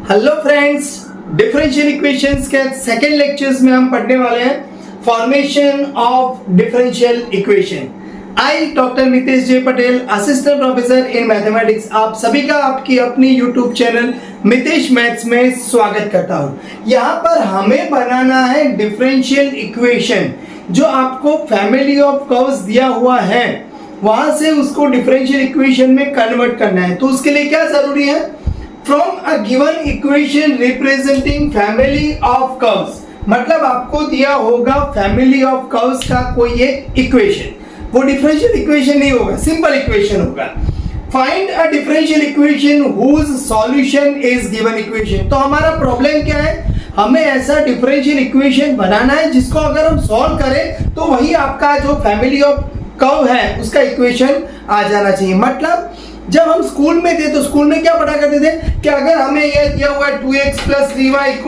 Hello friends, differential equations के second lectures में हम पढ़ने वाले हैं formation of differential equation. I doctor Mitesh J Patel, assistant professor in mathematics, आप सभी का आपकी अपनी यूट्यूब चैनल मितेश मैथ्स में स्वागत करता हूं। यहाँ पर हमें बनाना है डिफरेंशियल इक्वेशन, जो आपको फैमिली ऑफ कर्व्स दिया हुआ है वहां से उसको डिफरेंशियल इक्वेशन में कन्वर्ट करना है। तो उसके लिए क्या जरूरी है? From a given equation representing family of curves, मतलब आपको दिया होगा फैमिली ऑफ कर्व्स का कोई एक इक्वेशन, वो डिफरेंशियल इक्वेशन नहीं होगा, सिंपल इक्वेशन होगा। Find a differential equation whose solution is given equation. तो हमारा प्रॉब्लम क्या है? हमें ऐसा डिफरेंशियल इक्वेशन बनाना है जिसको अगर हम सॉल्व करें तो वही आपका जो फैमिली ऑफ कर्व है उसका इक्वेशन आ जाना चाहिए। मतलब जब हम स्कूल में थे तो स्कूल में क्या पढ़ा करते थे कि अगर हमें यह दिया हुआ 2x + 3y =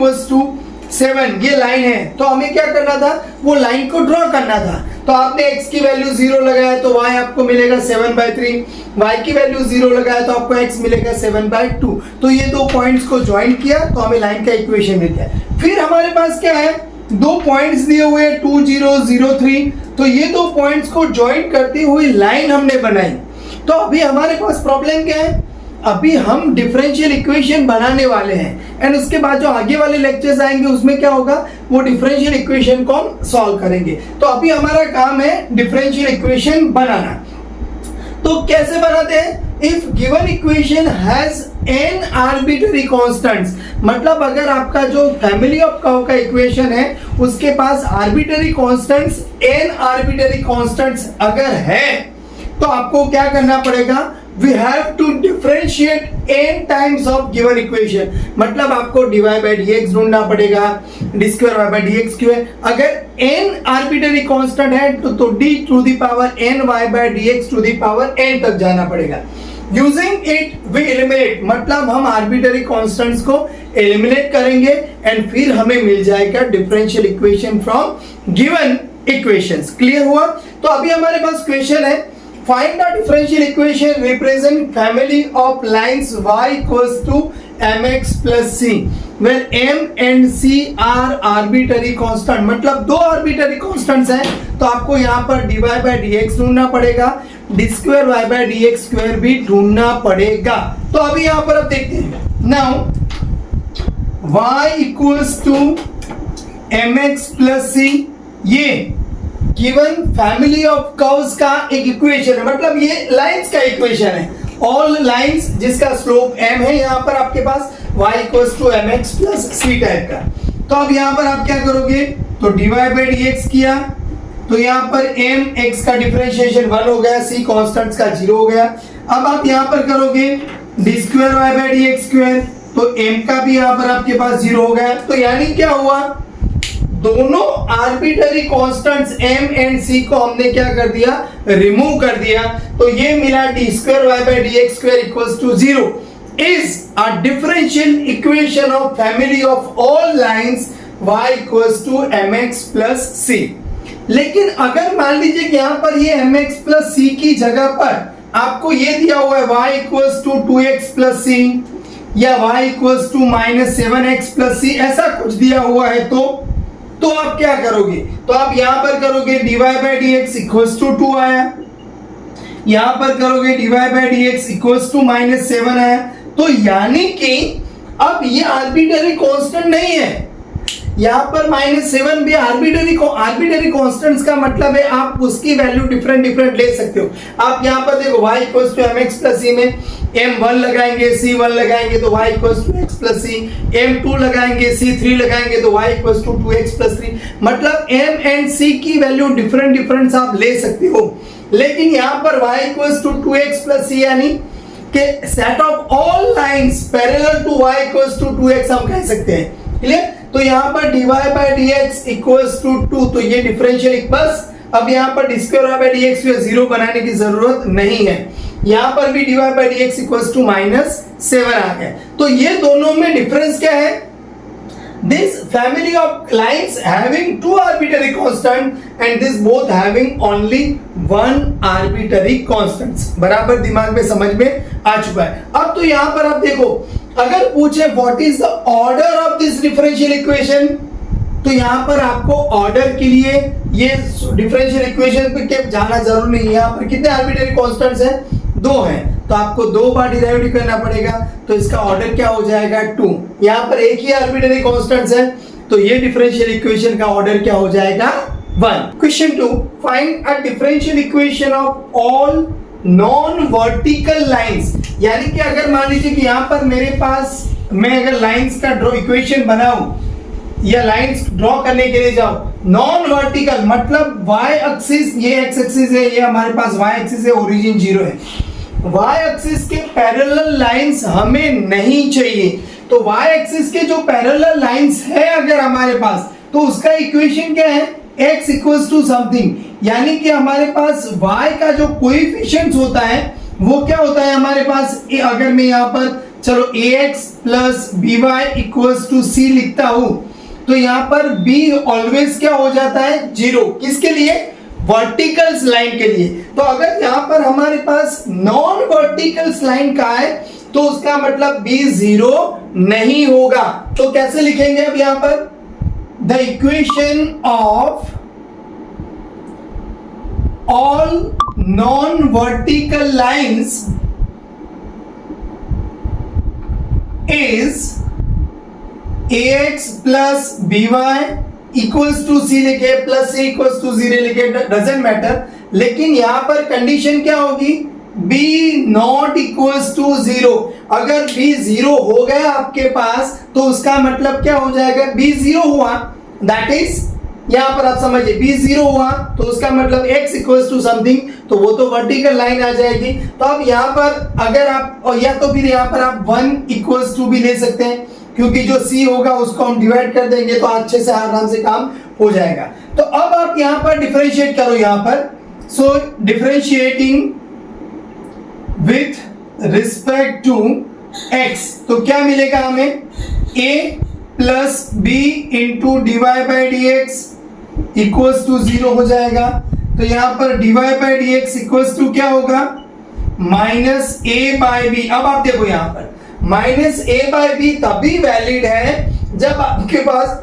7, ये लाइन है, तो हमें क्या करना था? वो लाइन को ड्रॉ करना था। तो आपने x की वैल्यू 0 लगाया तो y आपको मिलेगा 7/3, y की वैल्यू 0 लगाया तो आपको x मिलेगा 7/2। तो ये दो पॉइंट्स को ज्वाइन किया तो हमें लाइन का इक्वेशन मिल गया। फिर हमारे पास क्या है? दो पॉइंट्स दिए हुए 2, 0, 0, 3, तो ये दो पॉइंट्स को ज्वाइन करती हुई लाइन हमने बनाई। तो अभी हमारे पास प्रॉब्लम क्या है? अभी हम डिफरेंशियल इक्वेशन बनाने वाले हैं एंड उसके बाद जो आगे वाले लेक्चर्स आएंगे उसमें क्या होगा? वो डिफरेंशियल इक्वेशन को हम सॉल्व करेंगे। तो अभी हमारा काम है डिफरेंशियल इक्वेशन बनाना। तो कैसे बनाते हैं? If given equation has n arbitrary constants, मतलब अगर आपका जो फैमिली ऑफ कर्व का इक्वेशन है उसके पास arbitrary constants n arbitrary constants अगर है तो आपको क्या करना पड़ेगा? We have to differentiate n times of given equation, मतलब आपको dy by dx ढूंढना पड़ेगा, d square y by dx क्यों है? अगर n आर्बिट्ररी कांस्टेंट है तो d to the power n y by dx to the power n तक जाना पड़ेगा। यूजिंग इट वी एलिमिनेट, मतलब हम आर्बिट्ररी कांस्टेंट्स को एलिमिनेट करेंगे एंड फिर हमें मिल जाएगा differential equation from given equations. Clear हुआ? तो अभी हमारे पास क्वेश्चन है, find a differential equation represent family of lines y = mx + c where m and c are arbitrary constant, मतलब दो arbitrary constants हैं तो आपको यहाँ पर dy by dx ढूंढना पड़ेगा, d square y by dx square भी ढूंढना पड़ेगा। तो अभी यहाँ पर अब देखते हैं। now y = mx + c, ये गिवन फैमिली ऑफ कर्व्स का एक इक्वेशन है, मतलब ये लाइंस का इक्वेशन है। ऑल लाइंस जिसका स्लोप m है, यहाँ पर आपके पास y = mx + c टाइप का। तो अब यहाँ पर आप क्या करोगे? तो dy by dx किया तो यहाँ पर mx का डिफरेंशिएशन 1 हो गया, c कांस्टेंट्स का 0 हो गया। अब आप यहाँ पर करोगे d square y by dx square, तो m का भी यहाँ पर आपके पास 0 हो गया। तो यानी क्या हुआ? दोनों arbitrary constants m and c को हमने क्या कर दिया? रिमूव कर दिया। तो ये मिला d square y by dx square = 0 is a differential equation of family of all lines y = mx + c। लेकिन अगर मान लीजिए कि यहाँ पर ये mx + c की जगह पर आपको ये दिया हुआ है y = 2x + c या y = -7x + c, ऐसा कुछ दिया हुआ है तो आप क्या करोगे? तो आप यहां पर करोगे dy by dx = 2 आया, यहां पर करोगे dy by dx = -7 आया। तो यानी कि अब ये आर्बिट्ररी कांस्टेंट नहीं है, यहां पर -7 भी आर्बिट्ररी कांस्टेंट्स का मतलब है आप उसकी वैल्यू डिफरेंट ले सकते हो। आप यहां पर देखो y = mx + c में m1 लगाएंगे, c1 लगाएंगे तो y = x + c, m2 लगाएंगे, c3 लगाएंगे तो y = 2x + 3, मतलब m एंड c की वैल्यू डिफरेंट आप ले सकते हो। लेकिन यहाँ पर y = 2x + c यानी कि set of all lines parallel to y = 2x हम कह सकते हैं। क्लियर? तो यहाँ पर dy by dx = 2, तो ये डिफरेंशियल बस। अब यहाँ पर d square y by dx 0 बनाने की जरूरत नहीं है, यहाँ पर भी dy by dx = -7 आ गया। तो ये दोनों में डिफरेंस क्या है? This family of lines having two arbitrary constant and this both having only one arbitrary constants। बराबर दिमाग में समझ में आ चुका है। अब तो यहाँ पर आप देखो अगर पूछे what is the order of this differential equation, तो यहां पर आपको ऑर्डर के लिए ये डिफरेंशियल इक्वेशन पे के जाना जरूरी नहीं है। यहां पर कितने आर्बिट्रेरी कांस्टेंट्स हैं? 2 हैं, तो आपको 2 बार डिराइव करना पड़ेगा, तो इसका ऑर्डर क्या हो जाएगा? 2। यहां पर एक ही आर्बिट्रेरी कांस्टेंट्स है, तो ये डिफरेंशियल इक्वेशन का ऑर्डर क्या हो जाएगा? 1। Question 2, find a differential equation of all non vertical lines. यानी कि अगर मान लीजिए कि यहां पर मेरे पास मैं अगर लाइंस का ड्रॉ इक्वेशन बनाऊं या लाइंस ड्रॉ करने के लिए जाऊं, नॉन वर्टिकल मतलब y एक्सिस, ये x एक्सिस है, ये हमारे पास y एक्सिस है, ओरिजिन 0 है, y एक्सिस के पैरेलल लाइंस हमें नहीं चाहिए। तो y एक्सिस के जो पैरेलल लाइंस है अगर हमारे पास, तो उसका इक्वेशन क्या है? x इक्वल्स टू समथिंग, यानी कि हमारे पास y का जो कोएफिशिएंट्स होता है वो क्या होता है हमारे पास? अगर मैं यहाँ पर चलो ax plus by equals to c लिखता हूं, तो यहाँ पर b ऑलवेज क्या हो जाता है? 0। किसके लिए? वर्टिकल्स लाइन के लिए। तो अगर यहाँ पर हमारे पास नॉन वर्टिकल्स लाइन का है, तो उसका मतलब b 0 नहीं होगा। तो कैसे लिखेंगे अब यहाँ पर? The equation of all non vertical lines is ax plus by equals to c लिखे, प्लस c इक्वल्स टू 0 लिखे, डजेंट मैटर। लेकिन यहां पर कंडीशन क्या होगी? b not equals to 0। अगर b 0 हो गया आपके पास, तो उसका मतलब क्या हो जाएगा? b 0 हुआ, दैट इज यहां पर आप समझिए b 0 हुआ, तो उसका मतलब x इक्वल्स टू समथिंग, तो वो तो वर्टिकल लाइन आ जाएगी। तो अब यहां पर अगर आप, और या तो फिर यहां पर आप 1 इक्वल्स टू भी ले सकते हैं, क्योंकि जो c होगा उसको हम डिवाइड कर देंगे, तो अच्छे से आराम से काम हो जाएगा। तो अब आप यहां पर डिफरेंशिएट करो, यहां पर so differentiating with respect to x, तो क्या मिलेगा हमें? a plus b into divide by D x equals to 0 हो जाएगा। तो यहां पर divide by D x equals to क्या होगा? Minus a by B. अब आप देखो यहां पर माइनस a बाई बी तभी वैलिड है जब आपके पास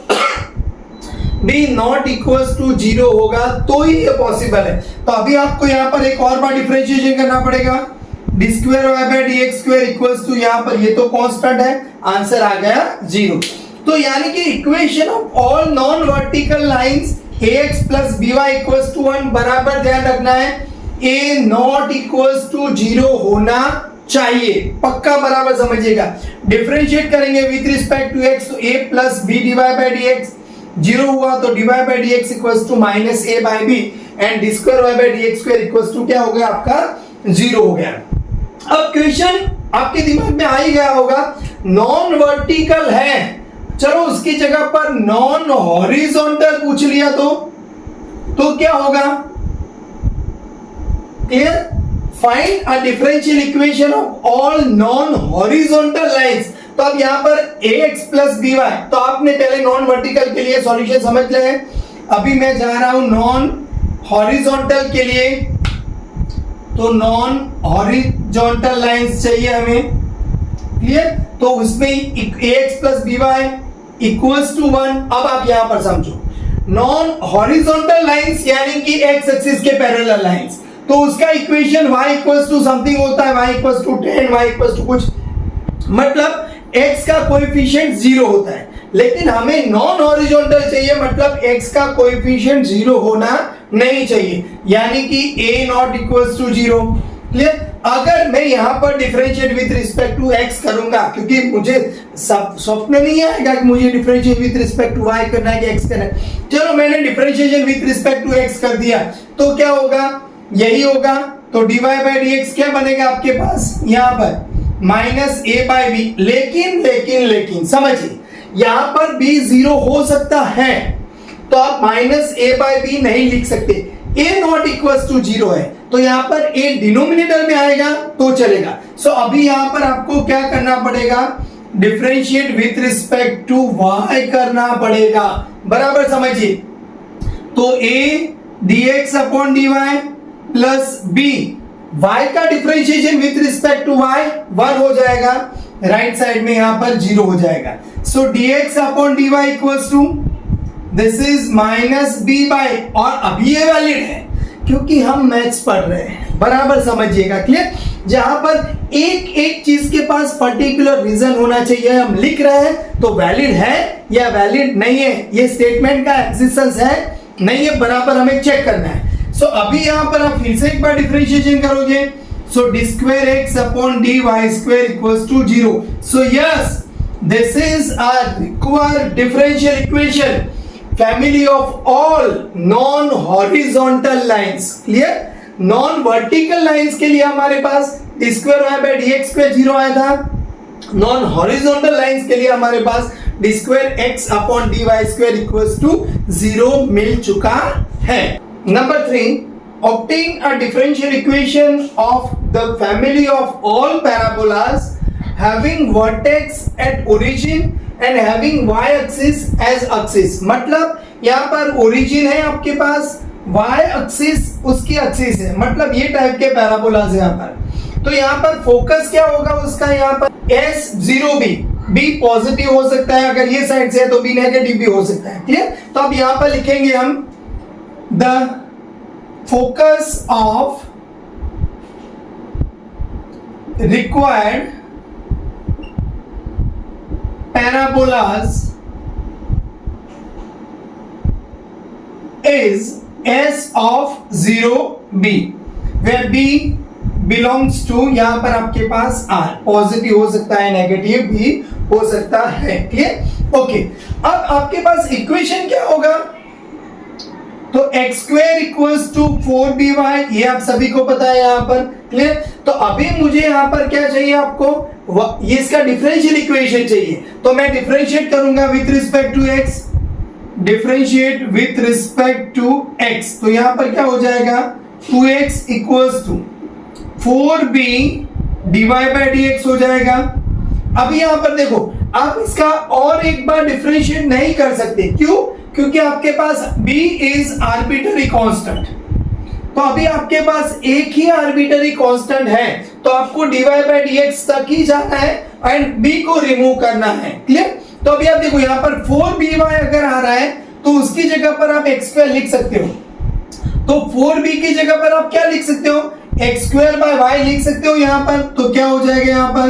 b नॉट इक्वल्स टू 0 होगा, तो ही ये पॉसिबल है। तो अभी आपको यहाँ पर एक और बार डिफरेंशिएशन करना पड़ेगा। D square Y by D x square equals to, यहाँ पर ये तो कांस्टेंट है, आंसर आ गया 0। तो यानी कि equation of all non vertical lines ax plus by equals to 1, बराबर ध्यान रखना है a नॉट इक्वल्स टू 0 होना चाहिए, पक्का बराबर समझिएगा। डिफरेंशिएट करेंगे विथ रिस्पेक्ट टू x, तो a plus b divide by D X 0 हुआ, तो divide by D x equals to minus a by b, and D square Y by D x square equals to क्या हो गया आपका? 0 हो गया। अब क्वेश्चन आपके दिमाग में आ ही गया होगा, नॉन वर्टिकल है, चलो उसकी जगह पर नॉन हॉरिजॉन्टल पूछ लिया तो क्या होगा? Clear? Find a differential equation of all non horizontal lines. तो अब यहां पर ax प्लस by, तो आपने पहले नॉन वर्टिकल के लिए सॉल्यूशन समझ लिया है। अभी मैं जा रहा हूं नॉन हॉरिजॉन्टल के लिए, तो नॉन हॉरिजॉन्टल लाइंस चाहिए हमें। क्लियर? तो उसमें ax plus by equals to 1। अब आप यहां पर समझो, नॉन हॉरिजॉन्टल लाइंस यानी कि x एक्सिस के पैरेलल लाइंस, तो उसका equation y equals to something होता है, y equals to 10, y equals to कुछ, मतलब x का कोएफिशिएंट 0 होता है। लेकिन हमें नॉन हॉरिजॉन्टल चाहिए, मतलब x का कोएफिशिएंट 0 होना नहीं चाहिए, यानी कि a not equals to 0। Clear? अगर मैं यहां पर differentiate with respect to x करूंगा, क्योंकि मुझे स्वप्न नहीं आएगा कि मुझे differentiate with respect to y करना है कि x करना है। चलो मैंने differentiation with respect to x कर दिया, तो क्या होगा? यही होगा। तो dy बाई डी एक्स क्या बनेगा आपके पास? यहां पर माइनस a बाई बी। लेकिन समझिए, यहां पर b 0 हो सकता है, तो आप माइनस a बाई बी नहीं लिख सकते, a नॉट इक्वल्स टू 0 है, तो यहां पर a डिनोमिनेटर में आएगा तो चलेगा। सो अभी यहां पर आपको क्या करना पड़ेगा? Differentiate with respect to y करना पड़ेगा, बराबर समझिए। तो a dx upon dy plus b, y का differentiation with respect to y 1 हो जाएगा, राइट साइड में यहाँ पर 0 हो जाएगा। So dx upon dy equals to this is minus b by, और अभी ये वैलिड है क्योंकि हम मैथ्स पढ़ रहे हैं, बराबर समझिएगा, क्लियर। जहां पर एक एक चीज के पास पर्टिकुलर रीजन होना चाहिए, हम लिख रहे हैं तो वैलिड है या वैलिड नहीं है, ये स्टेटमेंट का एग्जिस्टेंस है नहीं है, बराबर हमें चेक करना है। सो अभी यहां पर आप फिर से एक बार डिफरेंशिएशन करोगे, so d square x upon d y square equals to 0। So yes, this is a required differential equation, family of all non horizontal lines, clear। Non vertical lines के लिए हमारे पास d square y by d x square 0 आया था, non horizontal lines के लिए हमारे पास d square x upon d y square equals to 0 मिल चुका है। Number 3, obtain a differential equation of the family of all parabolas having vertex at origin and having y axis as axis। मतलब यहाँ पर ओरिजिन है आपके पास, y axis उसकी axis है, मतलब ये टाइप के पैराबोलाज है यहाँ पर। तो यहाँ पर फोकस क्या होगा उसका, यहाँ पर S0b, b पॉजिटिव हो सकता है अगर ये साइड से है, तो b नेगेटिव भी हो सकता है, क्लियर। तो अब यहाँ पर लिखेंगे हम the focus of required parabolas is S of 0b where b belongs to, यहां पर आपके पास r पॉजिटिव हो सकता है, नेगेटिव भी हो सकता है, क्लियर। ओके, अब आपके पास इक्वेशन क्या होगा, तो x square equals to 4by, ये आप सभी को पता है यहाँ पर, क्लियर। तो अभी मुझे यहाँ पर क्या चाहिए आपको, ये इसका डिफरेंशियल इक्वेशन चाहिए, तो मैं डिफरेंशिएट करूंगा with respect to X, differentiate with respect to x, तो यहां पर क्या हो जाएगा 2x equals to 4b divide by dx हो जाएगा। अभी यहां पर देखो, आप इसका और एक बार डिफरेंशिएट नहीं कर सकते, क्यों, क्योंकि आपके पास b इज आर्बिट्ररी कांस्टेंट, तो अभी आपके पास एक ही आर्बिट्ररी कांस्टेंट है, तो आपको dy बाय dx तक ही जाना है एंड b को रिमूव करना है, क्लियर। तो अभी आप देखो यहाँ पर 4by अगर आ रहा है तो उसकी जगह पर आप x स्क्वायर लिख सकते हो, तो 4b की जगह पर आप क्या लिख सकते हो, x स्क्वायर बाय y लिख सकते हो यहाँ पर, तो क्या हो जाएगा यहाँ पर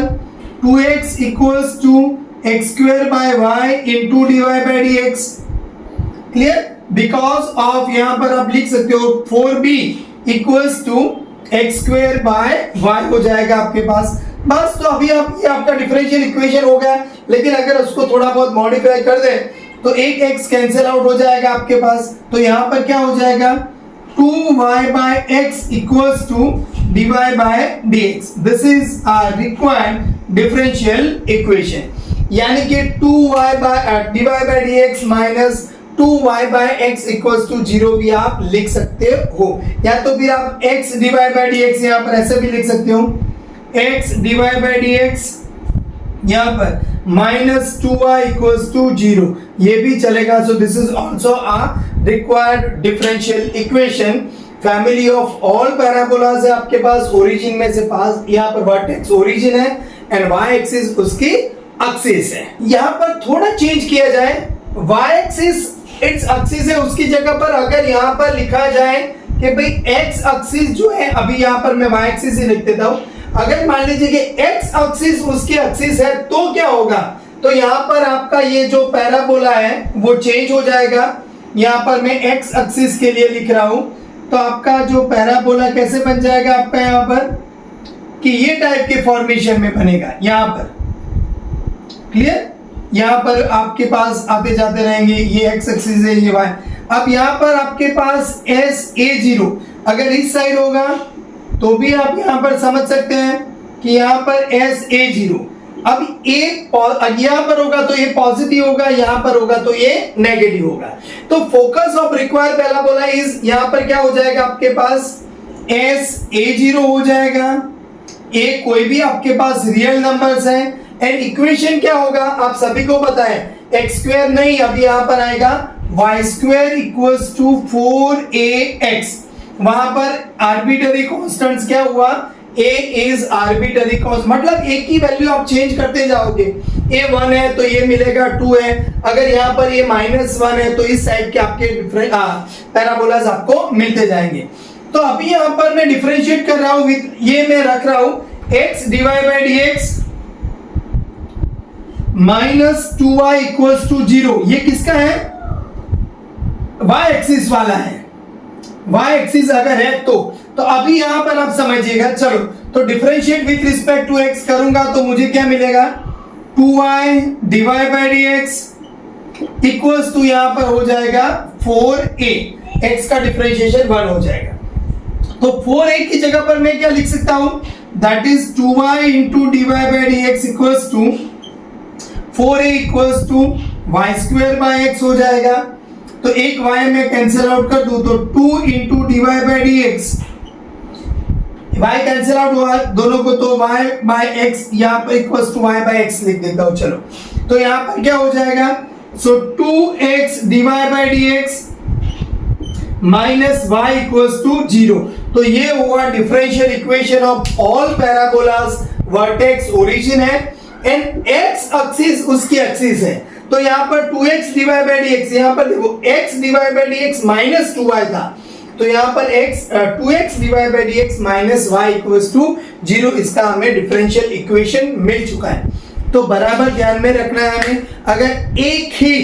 2x equals to x square by y into dy bye dx, clear. Because of यहाँ पर आप लिख सकते हो 4b equals to X square by y हो जाएगा आपके पास, बस। तो अभी आप ये आपका डिफरेंशियल इक्वेशन हो गया, लेकिन अगर उसको थोड़ा बहुत मॉडिफाई कर दे तो एक x कैंसिल आउट हो जाएगा आपके पास, तो यहाँ पर क्या हो जाएगा 2y by x equals to dy bye dx। This is our required differential equation, यानी कि 2y by dy bye dx minus 2y by x equals to 0 भी आप लिख सकते हो, या तो फिर आप x डिवाइड बाय dx यहाँ पर ऐसे भी लिख सकते हो, x डिवाइड बाय dx यहाँ पर माइनस 2y इक्वल्स टू 0, ये भी चलेगा। सो this is also a required differential equation, family of all parabolas है आपके पास, ओरिजिन में से पास यहाँ पर वर्टेक्स ओरिजिन है एंड y एक्सिस उसकी एक्सिस है। यहाँ पर थोड़ा चेंज किया जाए, y एक्सिस इट्स एक्सिस है, उसकी जगह पर अगर यहाँ पर लिखा जाए कि भाई x एक्सिस जो है, अभी यहाँ पर मैं y एक्सिस ही लिख देता हूँ, अगर मान लीजिए कि x एक्सिस उसकी एक्सिस है तो क्या होगा, तो यहाँ पर आपका ये जो पैराबोला है वो चेंज हो जाएगा। यहाँ पर मैं x एक्सिस के लिए लिख रहा हूँ, तो आपका जो पैराबोला कैसे बन जाएगा आपका यहाँ पर, कि ये टाइप के फॉर्मेशन में बनेगा यहाँ पर, क्लियर। यहाँ पर आपके पास आते जाते रहेंगे, ये x एक्सिस है, ये y। अब यहाँ पर आपके पास SA0 अगर इस साइड होगा तो भी आप यहाँ पर समझ सकते हैं कि यहाँ पर SA0, अब यहाँ पर होगा तो ये पॉजिटिव होगा, यहाँ पर होगा तो ये नेगेटिव होगा। तो focus of required parabola is, यहाँ पर क्या हो जाएगा आपके पास SA0 हो जाएगा, a कोई भी आपके पास रियल नंबर्स है, एंड इक्वेशन क्या होगा आप सभी को पता है, एक्स स्क्वायर नहीं, अभी यहां पर आएगा Y square equals to 4ax, वहां पर आर्बिट्ररी कांस्टेंट्स क्या हुआ a इज आर्बिटरी कॉन्स्टेंट, मतलब a की वैल्यू आप चेंज करते जाओगे। a 1 है तो ये मिलेगा 2 है, अगर यहाँ पर ये -1 है तो इस साइड के आपके पैराबोलास आपको मिलते जाएंगे। तो अभी यहाँ पर मैं डिफरेंशिएट कर रहा हूं विद, ये मैं रख रहा हूं x divide by dx minus 2y equals to 0। ये किसका है? y एक्सिस वाला है। y एक्सिस अगर है तो अभी यहां पर आप समझिएगा। चलो तो differentiate with respect to x करूंगा तो मुझे क्या मिलेगा? 2y divide by dx equals to यहां पर हो जाएगा 4a, x का डिफरेंशिएशन 1 हो जाएगा। तो 4a की जगह पर मैं क्या लिख सकता हूं? That is 2y into divide by dx equals to 4a equals to y square by x हो जाएगा। तो एक y में कैंसिल आउट कर दूं तो 2 into divide by dx, y cancel out हुआ दोनों को तो y बाय x यहाँ पर equals to y by x लिख देता हूं। चलो तो यहाँ पर क्या हो जाएगा? So 2x divide by dx minus y equals to 0। तो ये हुआ differential equation of all parabolas. Vertex origin है एंड x एक्सिस उसकी एक्सिस है। तो यहाँ पर 2x डिवाइड बाय dx, यहाँ पर देखो x divide by dx minus 2y था, तो यहाँ पर 2x divide by dx minus y equals to 0, इसका हमें डिफरेंशियल इक्वेशन मिल चुका है। तो बराबर ध्यान में रखना है हमें, अगर एक ही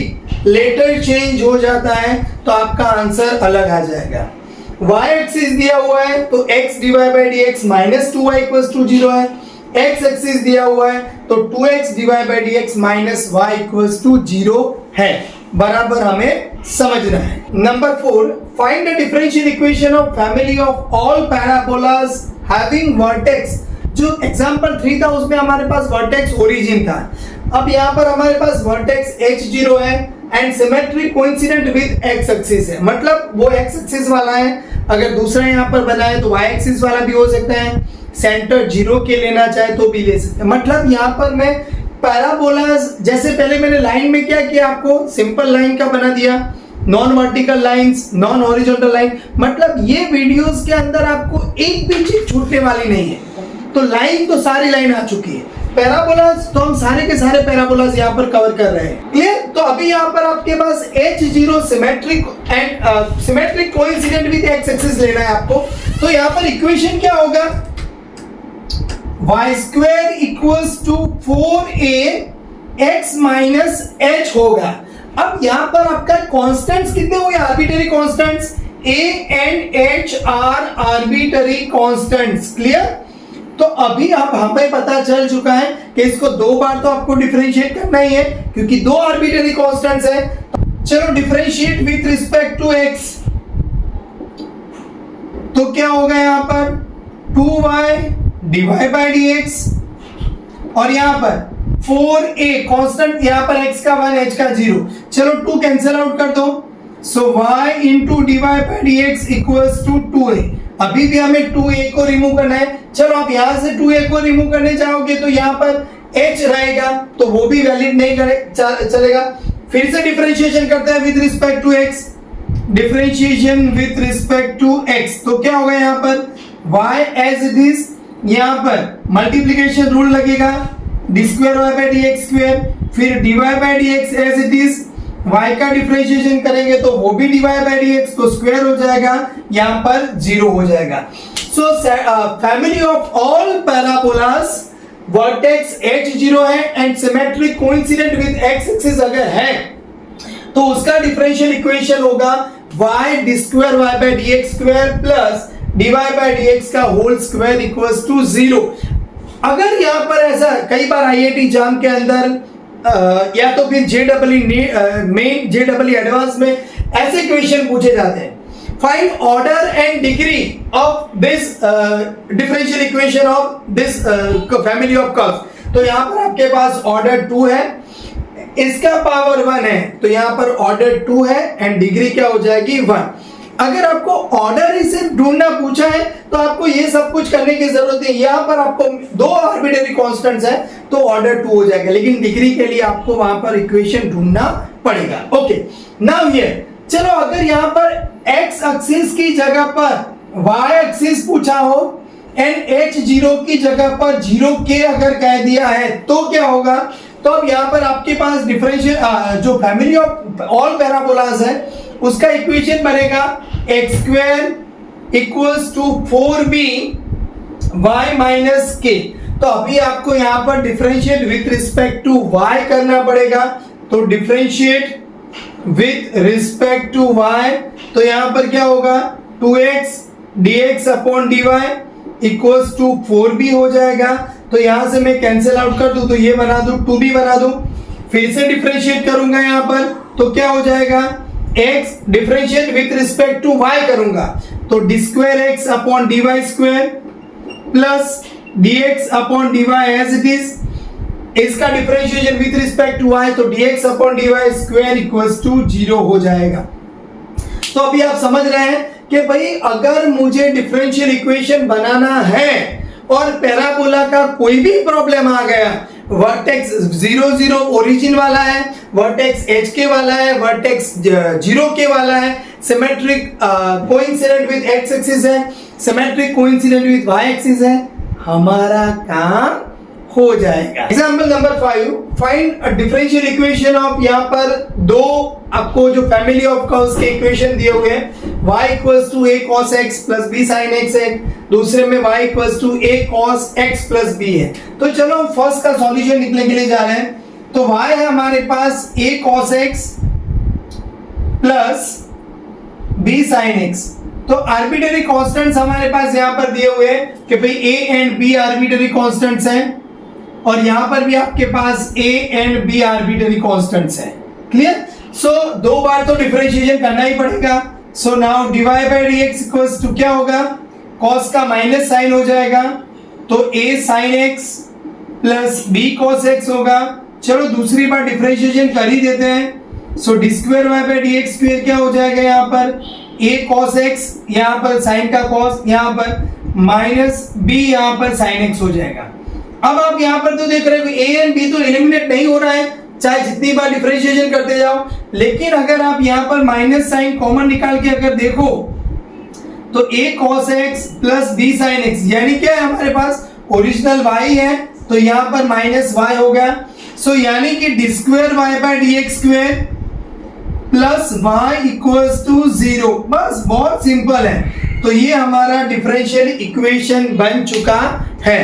लेटर चेंज हो जाता है तो आपका आंसर अलग आ जाएगा। y एक्सिस दिया हुआ है तो x divide by dx minus 2y equals to 0 है, x एक्सिस दिया हुआ है तो 2x divide by dx minus y equals to 0 है। बराबर हमें समझना है। Number 4, find the differential equation of family of all parabolas having vertex. जो एग्जांपल 3 था उसमें हमारे पास वर्टेक्स ओरिजिन था। अब यहाँ पर हमारे पास वर्टेक्स h0 है and symmetry coincident with x axis है, मतलब वो x एक्सिस वाला है। अगर दूसरा यहाँ पर बना है तो y एक्सिस वाला भी हो सकता है, सेंटर 0 के लेना चाहे तो भी ले सकते हैं। मतलब यहाँ पर मैं पैराबोलास, जैसे पहले मैंने लाइन में क्या किया, आपको सिंपल लाइन का बना दिया, non vertical lines, non horizontal line, मतलब ये वीडियोस के अंदर आपको एक भी चीज छूटने वाली नहीं है। तो लाइन तो सारी लाइन आ चुकी है, पैराबोलास तो हम सारे के सारे पैराबोलास यहाँ पर कवर कर रहे हैं। क्लियर? तो अभी यहाँ पर आपके पास h0 symmetric and symmetric coincident with x axis लेना है आपको। तो यहाँ पर इक्वेशन क्या होगा? y square equals to 4a x minus h होगा। अब यहाँ पर आपका कांस्टेंट्स कितने हो गए? Arbitrary constants a and h are arbitrary constants. Clear? तो अभी आप हमें पता चल चुका है कि इसको 2 बार तो आपको डिफरेंशिएट करना ही है क्योंकि 2 आर्बिटरी कांस्टेंट्स है। चलो differentiate with respect to x, तो क्या होगा यहाँ पर? 2y डिवाइड बाय dx और यहाँ पर 4a कांस्टेंट, यहाँ पर x का 1 h का 0, चलो 2 कैंसिल आउट कर दो। So y into divide by dx equals to 2a। अभी भी हमें 2a को रिमूव करना है। चलो आप यहां से 2a को रिमूव करने जाओगे तो यहाँ पर h रहेगा तो वो भी वैलिड नहीं चलेगा। फिर से डिफरेंशिएशन करते हैं with respect to x, differentiation with respect to x, तो क्या होगा यहाँ पर? y एज इट इज, यहाँ पर मल्टीप्लीकेशन रूल लगेगा, d square y by dx square, फिर dy bye dx as it is, y का डिफरेंशिएशन करेंगे तो वो भी dy बाय dx तो स्क्वायर हो जाएगा, यहाँ पर 0 हो जाएगा। So family of all parabolas vertex h0 है and symmetric coincident with x axis अगर है तो उसका डिफरेंशियल इक्वेशन होगा y d square y by dx square plus dy bye dx का होल स्क्वायर इक्वल्स टू 0। अगर यहाँ पर ऐसा कई बार IIT एग्जाम के अंदर या तो फिर JEE मेन JEE एडवांस में ऐसे क्वेश्चन पूछे जाते हैं, find order and degree of this differential equation of this family of curves. तो यहाँ पर आपके पास ऑर्डर 2 है, इसका पावर 1 है तो यहाँ पर ऑर्डर 2 है एंड डिग्री क्या हो जाएगी? 1। अगर आपको ऑर्डर ही सिर्फ ढूंढना पूछा है तो आपको ये सब कुछ करने की जरूरत है। यहाँ पर आपको 2 आर्बिट्रेरी कांस्टेंट्स है तो ऑर्डर 2 हो जाएगा, लेकिन डिग्री के लिए आपको वहां पर इक्वेशन ढूंढना पड़ेगा। ओके, नाउ हियर चलो अगर यहाँ पर x एक्सिस की जगह पर y एक्सिस पूछा हो एंड एच जीरो की जगह पर 0k अगर कह दिया है तो क्या होगा, तो अब यहाँ पर आपके पास डिफरेंशियल जो फैमिली ऑफ ऑल पैराबोलास है उसका इक्वेशन बनेगा x square equals to 4b y minus k. तो अभी आपको यहाँ पर differentiate with respect to y करना पड़ेगा, तो differentiate with respect to y, तो यहाँ पर क्या होगा 2x dx upon dy equals to 4b हो जाएगा। तो यहां से मैं कैंसिल आउट कर दूं तो ये बना दूं 2b बना दूं, फिर से डिफरेंशिएट करूंगा यहां पर तो क्या हो जाएगा x differentiate with respect to y करूंगा तो d square x upon dy square plus dx upon dy as it is, इसका differentiation with respect to y तो dx upon dy square equals to 0 हो जाएगा। तो अभी आप समझ रहे हैं कि भाई अगर मुझे डिफरेंशियल इक्वेशन बनाना है और पैराबोला का कोई भी प्रॉब्लम आ गया, वर्टेक्स 0 0 ओरिजिन वाला है, वर्टेक्स hk वाला है, वर्टेक्स 0k वाला है, symmetric coincident with x axis है, symmetric coincident with y axis है, हमारा काम हो जाएगा। Example number 5, find a differential equation of, यहाँ पर दो आपको जो फैमिली ऑफ कर्व्स के इक्वेशन दिए हुए हैं, y equals to a cos x plus b sin x है, दूसरे में y equals to a cos x plus b है। तो चलो हम फर्स्ट का सॉल्यूशन लिखने के लिए जा रहे हैं। तो y है हमारे पास a cos x plus b sin x। तो आर्बिट्ररी कांस्टेंट्स हमारे पास यहाँ पर दिए हुए हैं कि भाई a and b arbitrary constants हैं और यहां पर भी आपके पास a and b arbitrary constants हैं। क्लियर? सो दो बार तो डिफरेंशिएशन करना ही पड़ेगा। So now dy bye dx equals to क्या होगा, cos का माइनस साइन हो जाएगा तो a sin x plus b cos x होगा। चलो दूसरी बार डिफरेंशिएशन कर ही देते हैं। So d square y by dx square क्या हो जाएगा, यहाँ पर a cos x, यहाँ पर sin का cos, यहाँ पर माइनस b, यहाँ पर sin x हो जाएगा। अब आप यहाँ पर तो देख रहे हो a एंड b तो एलिमिनेट नहीं हो रहा है चाहे जितनी बार डिफरेंशिएशन करते जाओ, लेकिन अगर आप यहाँ पर माइनस साइन कॉमन निकाल के अगर देखो तो a cos x plus b sin x, यानी क्या है हमारे पास ओरिजिनल y है तो यहाँ पर माइनस y हो गया। सो यानी कि d square y by dx square plus y equals to 0। बस बहुत सिंपल है। तो ये हमारा डिफरेंशियल इक्वेशन बन चुका है।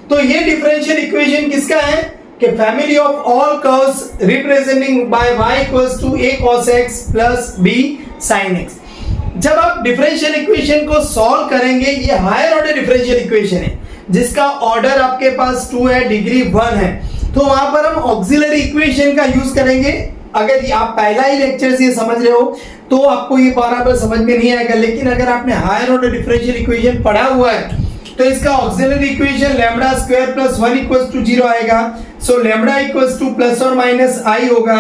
तो ये डिफरेंशियल इक्वेशन किसका है कि family of all curves representing by y equals to a cos x plus b sin x। जब आप डिफरेंशियल इक्वेशन को सॉल्व करेंगे, ये हायर ऑर्डर डिफरेंशियल इक्वेशन है जिसका ऑर्डर आपके पास 2 है, डिग्री 1 है, तो वहां पर हम ऑक्सिलरी इक्वेशन का यूज करेंगे। अगर आप पहला ही लेक्चर से ये समझ रहे हो तो आपको ये बराबर समझ में नहीं आएगा, लेकिन अगर आपने हायर ऑर्डर डिफरेंशियल इक्वेशन पढ़ा हुआ है तो इसका auxiliary equation lambda square plus 1 equals to 0 आएगा। So lambda equals to plus और माइनस i होगा।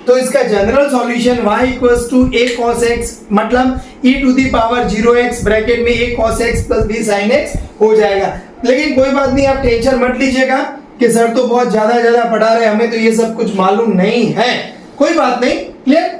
तो इसका general solution y equals to a cos x मतलब e to the power 0x bracket में a cos x plus b sin x हो जाएगा। लेकिन कोई बात नहीं, आप टेंशन मत लीजिएगा कि सर तो बहुत ज्यादा पढ़ा रहे, हमें तो ये सब कुछ मालूम नहीं है। कोई बात नहीं, क्लियर?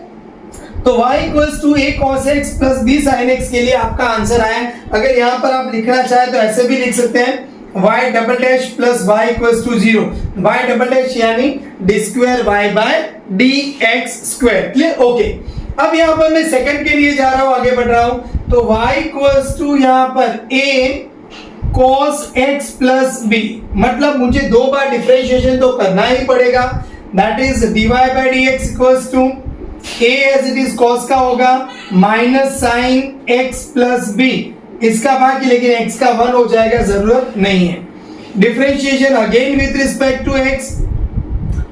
तो y equals to a cos x plus b sin x के लिए आपका आंसर आया। अगर यहाँ पर आप लिखना चाहे तो ऐसे भी लिख सकते हैं y double dash plus y equals to 0, y double dash यानी d square y by dx square. Clear? Okay. अब यहाँ पर मैं सेकंड के लिए जा रहा हूँ, आगे बढ़ रहा हूँ। तो y इक्वल्स टू यहाँ पर a cos x plus b, मतलब मुझे दो बार डिफरेंशिएशन तो करना ही पड़ेगा। That is dy bye dx equals to a as it is cos का होगा minus sine x plus b, इसका बाकी लेकिन x का 1 हो जाएगा, जरूरत नहीं है। Differentiation again with respect to x,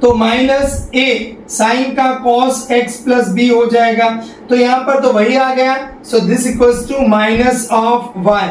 तो माइनस a साइन का cos x प्लस b हो जाएगा। तो यहाँ पर तो वही आ गया। So this equals to minus of y।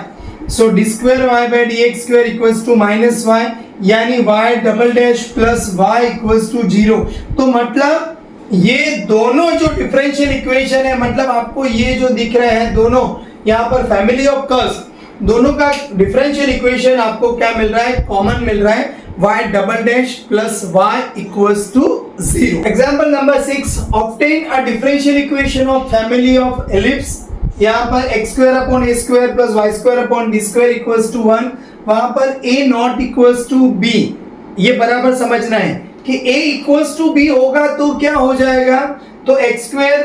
So d square y by dx square equals to minus y, यानी y double dash plus y equals to 0। तो मतलब ये दोनों जो डिफरेंशियल इक्वेशन है, मतलब आपको ये जो दिख रहे हैं दोनों यहाँ पर फैमिली ऑफ कर्व्स, दोनों का डिफरेंशियल इक्वेशन आपको क्या मिल रहा है, कॉमन मिल रहा है y double dash plus y equals to 0। Example number 6, obtain a differential equation of family of ellipse यहाँ पर x square upon a square plus y square upon b square equals to 1, वहां पर a not equals to b, ये बराबर समझना है कि a equals to B होगा तो क्या हो जाएगा, तो x square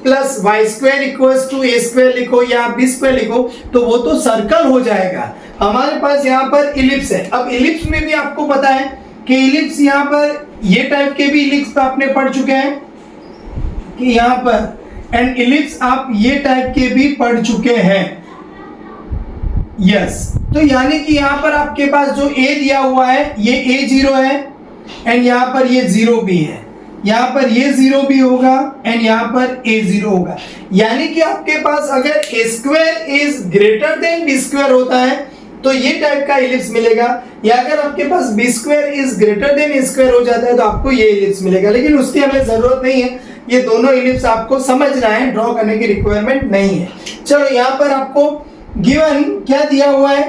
plus y square equals to a square लिखो या बी स्क्वायर लिखो तो वो तो सर्कल हो जाएगा। हमारे पास यहाँ पर इलिप्स है। अब इलिप्स में भी आपको पता है कि इलिप्स यहाँ पर ये टाइप के भी इलिप्स आपने पढ़ चुके हैं कि यहाँ पर एंड इलिप्स आप ये टाइप के भी पढ़ चुके हैं। यस, तो यानी कि यहाँ पर आपके पास जो a दिया हुआ है ये a0 है एंड यहाँ पर ये 0 भी है, यहाँ पर ये 0 भी होगा एंड यहाँ पर a0 होगा। यानी कि आपके पास अगर a square is greater than b square होता है तो ये टाइप का इलिप्स मिलेगा, या अगर आपके पास b square is greater than a square हो जाता है तो आपको ये इलिप्स मिलेगा। लेकिन उसकी हमें जरूरत नहीं है, ये दोनों इलिप्स आपको समझना है, ड्रॉ करने की रिक्वायरमेंट नहीं है। चलो यहाँ पर आपको गिवन क्या दिया हुआ है,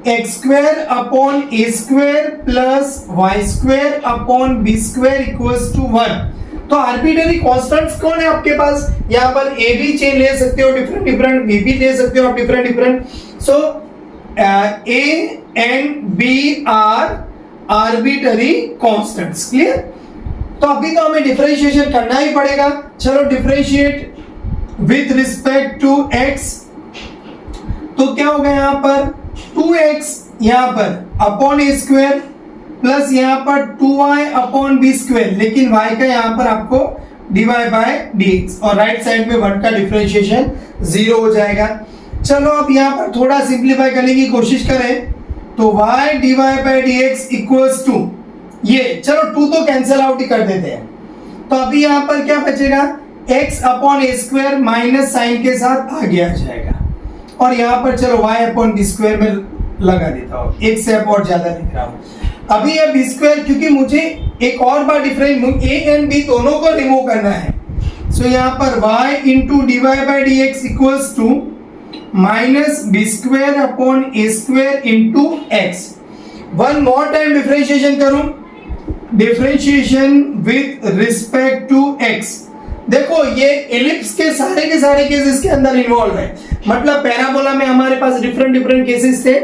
x square upon a square plus y square upon b square equals to 1। तो आर्बिट्ररी कांस्टेंट्स कौन है आपके पास, यहाँ पर ए भी चेंज ले सकते हो डिफरेंट डिफरेंट, बी भी ले सकते हो आप different different. So a and b are arbitrary constants. Clear? तो अभी तो हमें डिफरेंशिएशन करना ही पड़ेगा। चलो differentiate with respect to x, तो क्या होगा यहाँ पर 2x यहाँ पर अपॉन ए स्क्वायर प्लस यहाँ पर 2y अपॉन बी स्क्वायर, लेकिन y का यहाँ पर आपको dy बाय dx और राइट साइड में 1 का डिफरेंशिएशन 0 हो जाएगा। चलो अब यहाँ पर थोड़ा सिंप्लीफाई करने की कोशिश करें तो y dy bye dx equals to ये, चलो 2 तो कैंसिल आउट ही कर देते हैं, तो अभी यहाँ पर क्या बचेगा x upon a square minus sign के साथ आगे आ जाएगा और यहाँ पर चलो y अपॉन बी स्क्वायर में लगा देता हूँ, एक से और ज्यादा लिख रहा हूँ। अभी ये बी स्क्वायर क्योंकि मुझे एक और बार डिफरेंस a एंड b दोनों को रिमूव करना है, सो यहाँ पर y into d y by D x equals to minus b square upon a square into x. One more time differentiation करूं, differentiation with respect to x. देखो ये ellipse के सारे केसेस के अंदर इन्वॉल्व है, मतलब पैराबोला में हमारे पास डिफरेंट डिफरेंट केसेस थे,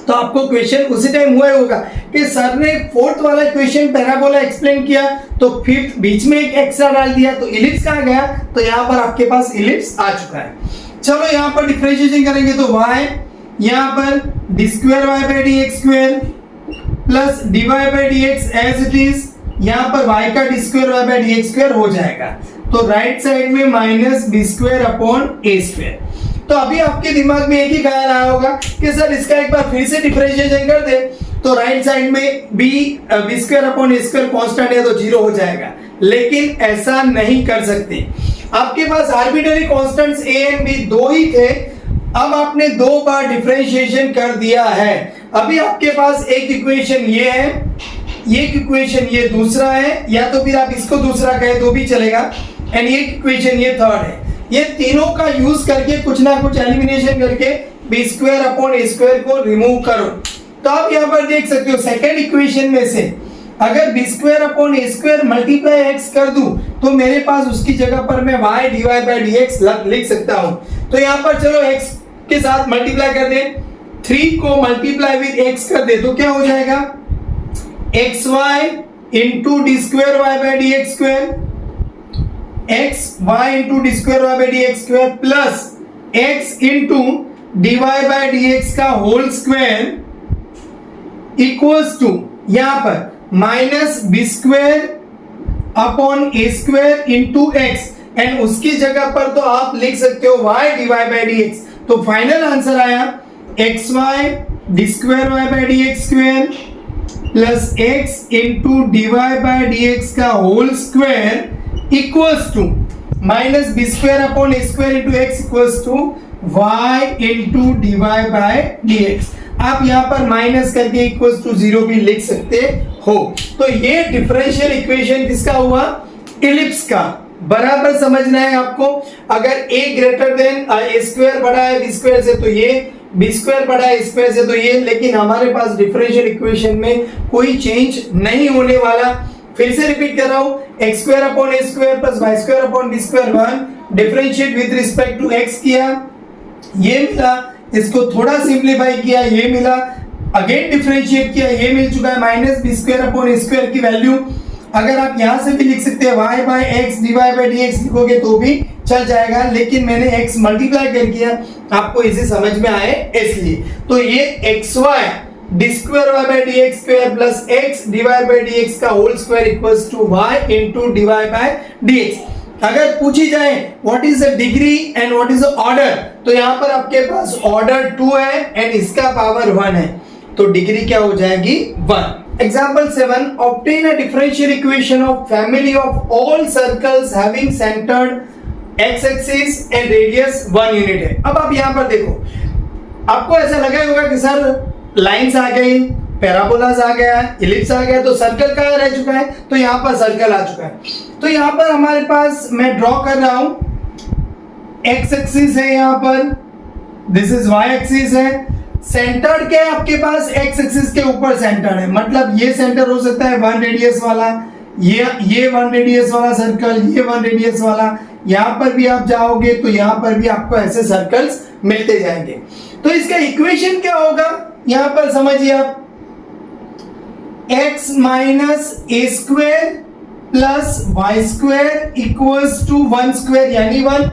तो आपको क्वेश्चन उसी टाइम हुआ होगा कि सर ने फोर्थ वाला क्वेश्चन पैराबोला एक्सप्लेन किया तो फिफ्थ बीच में एक एक्स्ट्रा डाल दिया तो इलिप्स कहाँ गया, तो यहाँ पर आपके पास इलिप्स आ चुका है। चलो यहाँ पर डिफरेंशिएशन करेंगे तो y यहाँ पर d square Y by D x square plus d y by D x as it is, यहाँ पर y का d square Y by D x square हो जाएगा, तो राइट साइड में minus b square upon a square. तो अभी आपके दिमाग में एक ही ख्याल आया होगा कि सर इसका एक बार फिर से डिफरेंशिएशन कर दे तो राइट साइड में B square upon a square constant है तो 0 हो जाएगा, लेकिन ऐसा नहीं कर सकते। आपके पास arbitrary constants a and b दो ही थे, अब आपने 2 बार डिफरेंशिएशन कर दिया है। अभी आपके पास एक इक्वेशन ये है, ये इक्वेशन ये दूसरा है, या तो फिर आप इसको दूसरा कहे तो भी चलेगा, एंड ये इक्वेशन ये थर्ड है। ये तीनों का यूज करके कुछ ना कुछ एलिमिनेशन करके B square upon a square को रिमूव करो। तो आप यहाँ पर देख सकते हो सेकेंड इक्वेशन में से अगर b square upon a square multiply x कर दूं तो मेरे पास उसकी जगह पर मैं y d y by D x लिख सकता हूं। तो यहाँ पर चलो एक्स के साथ मल्टीप्लाई कर दे, 3 को मल्टीप्लाई विद एक्स कर दे तो क्या हो जाएगा x y into d square Y by D x square, x y into d square Y by D x square plus x into d y by D x का whole square equals to यहाँ पर minus b square upon a square into x, and उसकी जगह पर तो आप लिख सकते हो y d y by D x. तो फाइनल आंसर आया x y d square Y by D x square plus x into d y by D x का whole square equals to minus b square upon a square into x equals to y into d y by D x. आप यहाँ पर minus करके equals to 0 भी लिख सकते हो। तो ये डिफरेंशियल इक्वेशन किसका हुआ, इलिप्स का। बराबर समझना है आपको, अगर a greater than A square बड़ा है बी स्क्वायर से तो ये, बी स्क्वायर बड़ा है ए स्क्वायर से तो ये, लेकिन हमारे पास डिफरेंशियल इक्वेशन में कोई चेंज नहीं होने वाला। फिर से रिपीट कर रहा हूं, x square upon a square plus y square upon b square 1 differentiate with respect to x किया, ये मिला, इसको थोड़ा सिंप्लीफाई किया, ये मिला, अगेन डिफरेंशिएट किया, ये मिल चुका है minus b square upon a square की वैल्यू। अगर आप यहां से भी लिख सकते हैं y by x dy bye dx लिखोगे तो भी चल जाएगा, लेकिन मैंने x मल्टीप्लाई कर किया आपको इसे समझ में आए इसलिए। तो ये xy d square y by dx square plus x dy bye dx का whole square equals to y into dy bye dx। अगर पूछी जाए what is the degree and what is the order, तो यहां पर आपके पास ऑर्डर 2 है and इसका पावर 1 है, तो डिग्री क्या हो जाएगी 1। Example 7, obtain a differential equation of family of all circles having centered x-axis and radius 1 unit है। अब आप यहाँ पर देखो, आपको ऐसा लगा होगा कि सर लाइंस आ गई, पैराबोलास आ गया, इलिप्स आ गया, तो सर्कल कहाँ रह चुका है, तो यहाँ पर सर्कल आ चुका है। तो यहाँ पर हमारे पास मैं ड्रॉ कर रहा हूं, एक्स एक्सिस है, यहाँ पर दिस इज वाई एक्सिस है, सेंटर्ड क्या है आपके पास, एक्स एक्सिस के ऊपर सेंटर्ड है, मतलब ये सेंटर हो सकता है 1 रेडियस वाला, ये 1 रेडियस वाला सर्कल, ये 1 रेडियस वाला, यहां पर भी आप जाओगे तो यहां पर भी आपको ऐसे सर्कल्स मिलते जाएंगे। तो इसका इक्वेशन क्या होगा, यहां पर समझिए आप, x minus a square plus y square equals to 1 square यानी 1।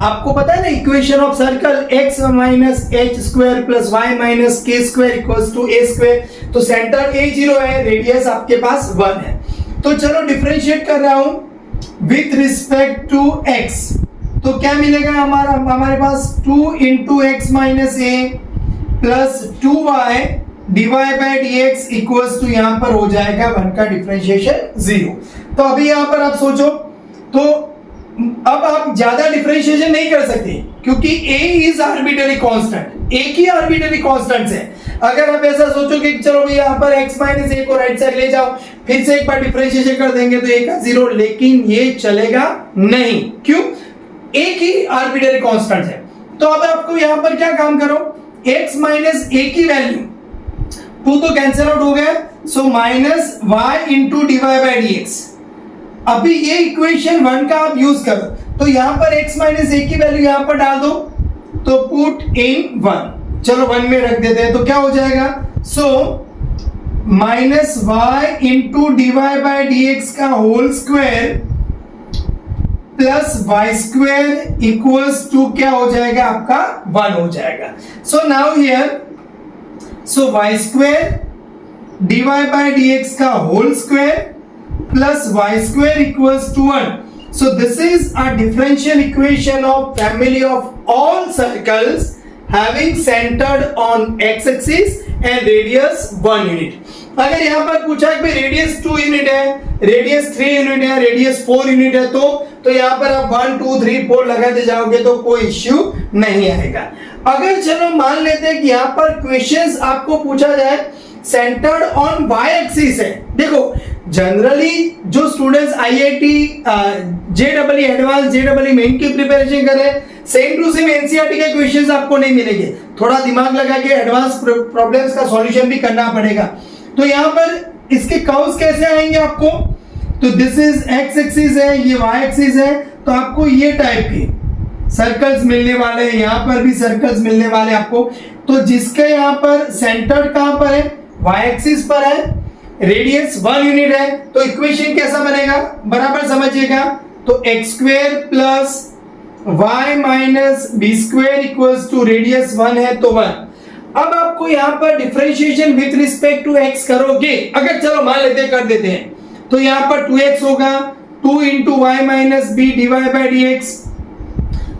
आपको पता है ना equation of circle, x minus h square plus y minus k square equals to a square, तो सेंटर a0 है, रेडियस आपके पास 1 है। तो चलो डिफरेंशिएट कर रहा हूं विथ रिस्पेक्ट टू x, तो क्या मिलेगा हमारे पास 2 into x minus a plus 2y dy bye dx equals to यहां पर हो जाएगा 1 का डिफरेंशिएशन 0। तो अभी यहां पर आप सोचो, तो अब आप ज्यादा डिफरेंशिएशन नहीं कर सकते क्योंकि a इज आर्बिट्ररी कांस्टेंट, एक ही आर्बिट्ररी कांस्टेंट्स है। अगर आप ऐसा सोचोगे कि चलो भाई यहाँ पर x माइनस ए को राइट साइड ले जाओ, फिर से एक बार डिफरेंशिएशन कर देंगे तो a का 0, लेकिन ये चलेगा नहीं, क्यों, एक ही आर्बिट्ररी कांस्टेंट है। तो अब आपको यहाँ पर क्या काम करो, x माइनस ए की वैल्यू 2 तो कैंसिल आउट हो गया, so minus y into d y by D x. अभी ये इक्वेशन 1 का आप यूज करो, तो यहां पर x माइनस ए की वैल्यू यहां पर डाल दो, तो पुट इन 1, चलो 1 में रख देते हैं, तो क्या हो जाएगा, so minus y into d y by D x का whole square plus y square equals to क्या हो जाएगा आपका 1 हो जाएगा। So now here, so y square d y by D x का whole square plus y square equals to 1. So this is a differential equation of family of all circles having centered on x-axis and radius 1 unit. अगर यहाँ पर पूछा कि radius 2 unit है, radius 3 unit है, radius 4 unit है, तो यहाँ पर आप 1 2 3 4 लगाते जाओगे तो कोई इश्यू नहीं आएगा। अगर चलो मान लेते हैं कि यहाँ पर क्वेश्चंस आपको पूछा जाए सेंटर्ड ऑन y एक्सिस है, देखो जनरली जो students IIT JEE advance JEE main की प्रिपरेशन कर रहे हैं, सेम टू सेम एनसीईआरटी के क्वेश्चंस आपको नहीं मिलेंगे, थोड़ा दिमाग लगा के एडवांस प्रॉब्लम्स का सॉल्यूशन भी करना पड़ेगा। तो यहाँ पर इसके कर्व्स कैसे आएंगे आपको, तो दिस इज एक्स एक्सिस है, ये वाई एक्सिस है, तो आपको ये टाइप के सर्कल्स मिलने वाले हैं, यहाँ पर भी सर्कल्स मिलने वाले आपको। तो जिसके यहाँ पर सेंटर्ड कहां पर है, वाई एक्सिस पर है, रेडियस 1 यूनिट है, तो इक्वेशन कैसा बनेगा बराबर समझिएगा, तो x square plus y minus b square equals to radius 1 है तो 1। अब आपको यहाँ पर differentiation with respect to x करोगे, अगर चलो मान लेते कर देते हैं, तो यहाँ पर 2x होगा, 2 into y minus b d y by D x,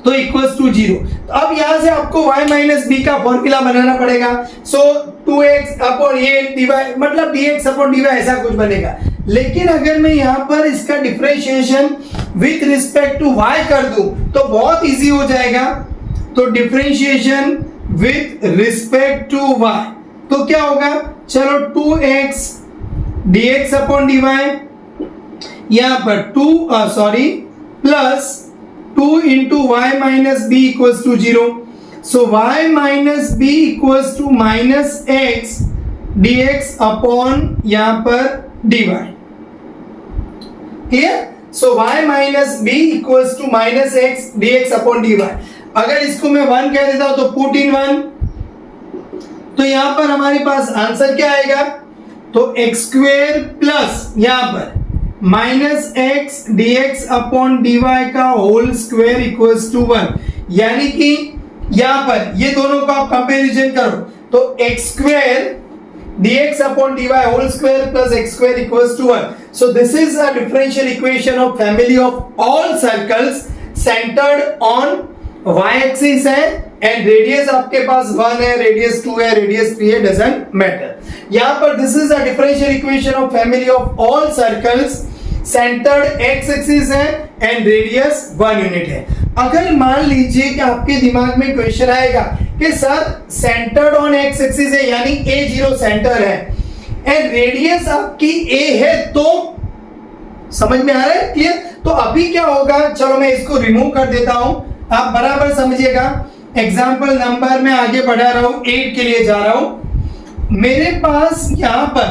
तो इक्वल्स टू 0। तो अब यहां से आपको y माइनस बी का फॉर्मूला बनाना पड़ेगा, सो 2x अपॉन ये dy मतलब dx अपॉन dy ऐसा कुछ बनेगा। लेकिन अगर मैं यहां पर इसका differentiation with respect to y कर दूं तो बहुत इजी हो जाएगा, तो differentiation with respect to y, तो क्या होगा, चलो 2x dx अपॉन dy, यहां पर 2 plus 2 into y minus b equals to 0. So y minus b equals to minus x dx upon यहाँ पर dy. Clear? So y minus b equals to minus x d x upon d y. अगर इसको मैं 1 कह देता हूं तो put in 1, तो यहां पर हमारे पास आंसर क्या आएगा, तो एक्स स्क्वेयर प्लस यहां पर minus x d x upon d y का होल स्क्वेयर इक्वल्स टू 1। यानी कि यहां पर ये दोनों का आप कंपैरिजन करो तो x square dx upon dy whole square plus x square equals to 1. So this is a differential equation of family of all circles centered on y axis है and radius आपके पास 1 है, radius 2 है, radius 3 है, doesn't matter. यहाँ पर this is a differential equation of family of all circles centered x axis है and radius 1 unit है। अगर मान लीजिए कि आपके दिमाग में क्वेश्चन आएगा कि sir centred on x axis है यानी a0 सेंटर है एंड रेडियस आपकी a है, तो समझ में आ रहा है, क्लियर? तो अभी क्या होगा, चलो मैं इसको रिमूव कर देता हूं, आप बराबर समझिएगा। एग्जाम्पल नंबर में आगे बढ़ा रहा हूं, 8 के लिए जा रहा हूं। मेरे पास यहां पर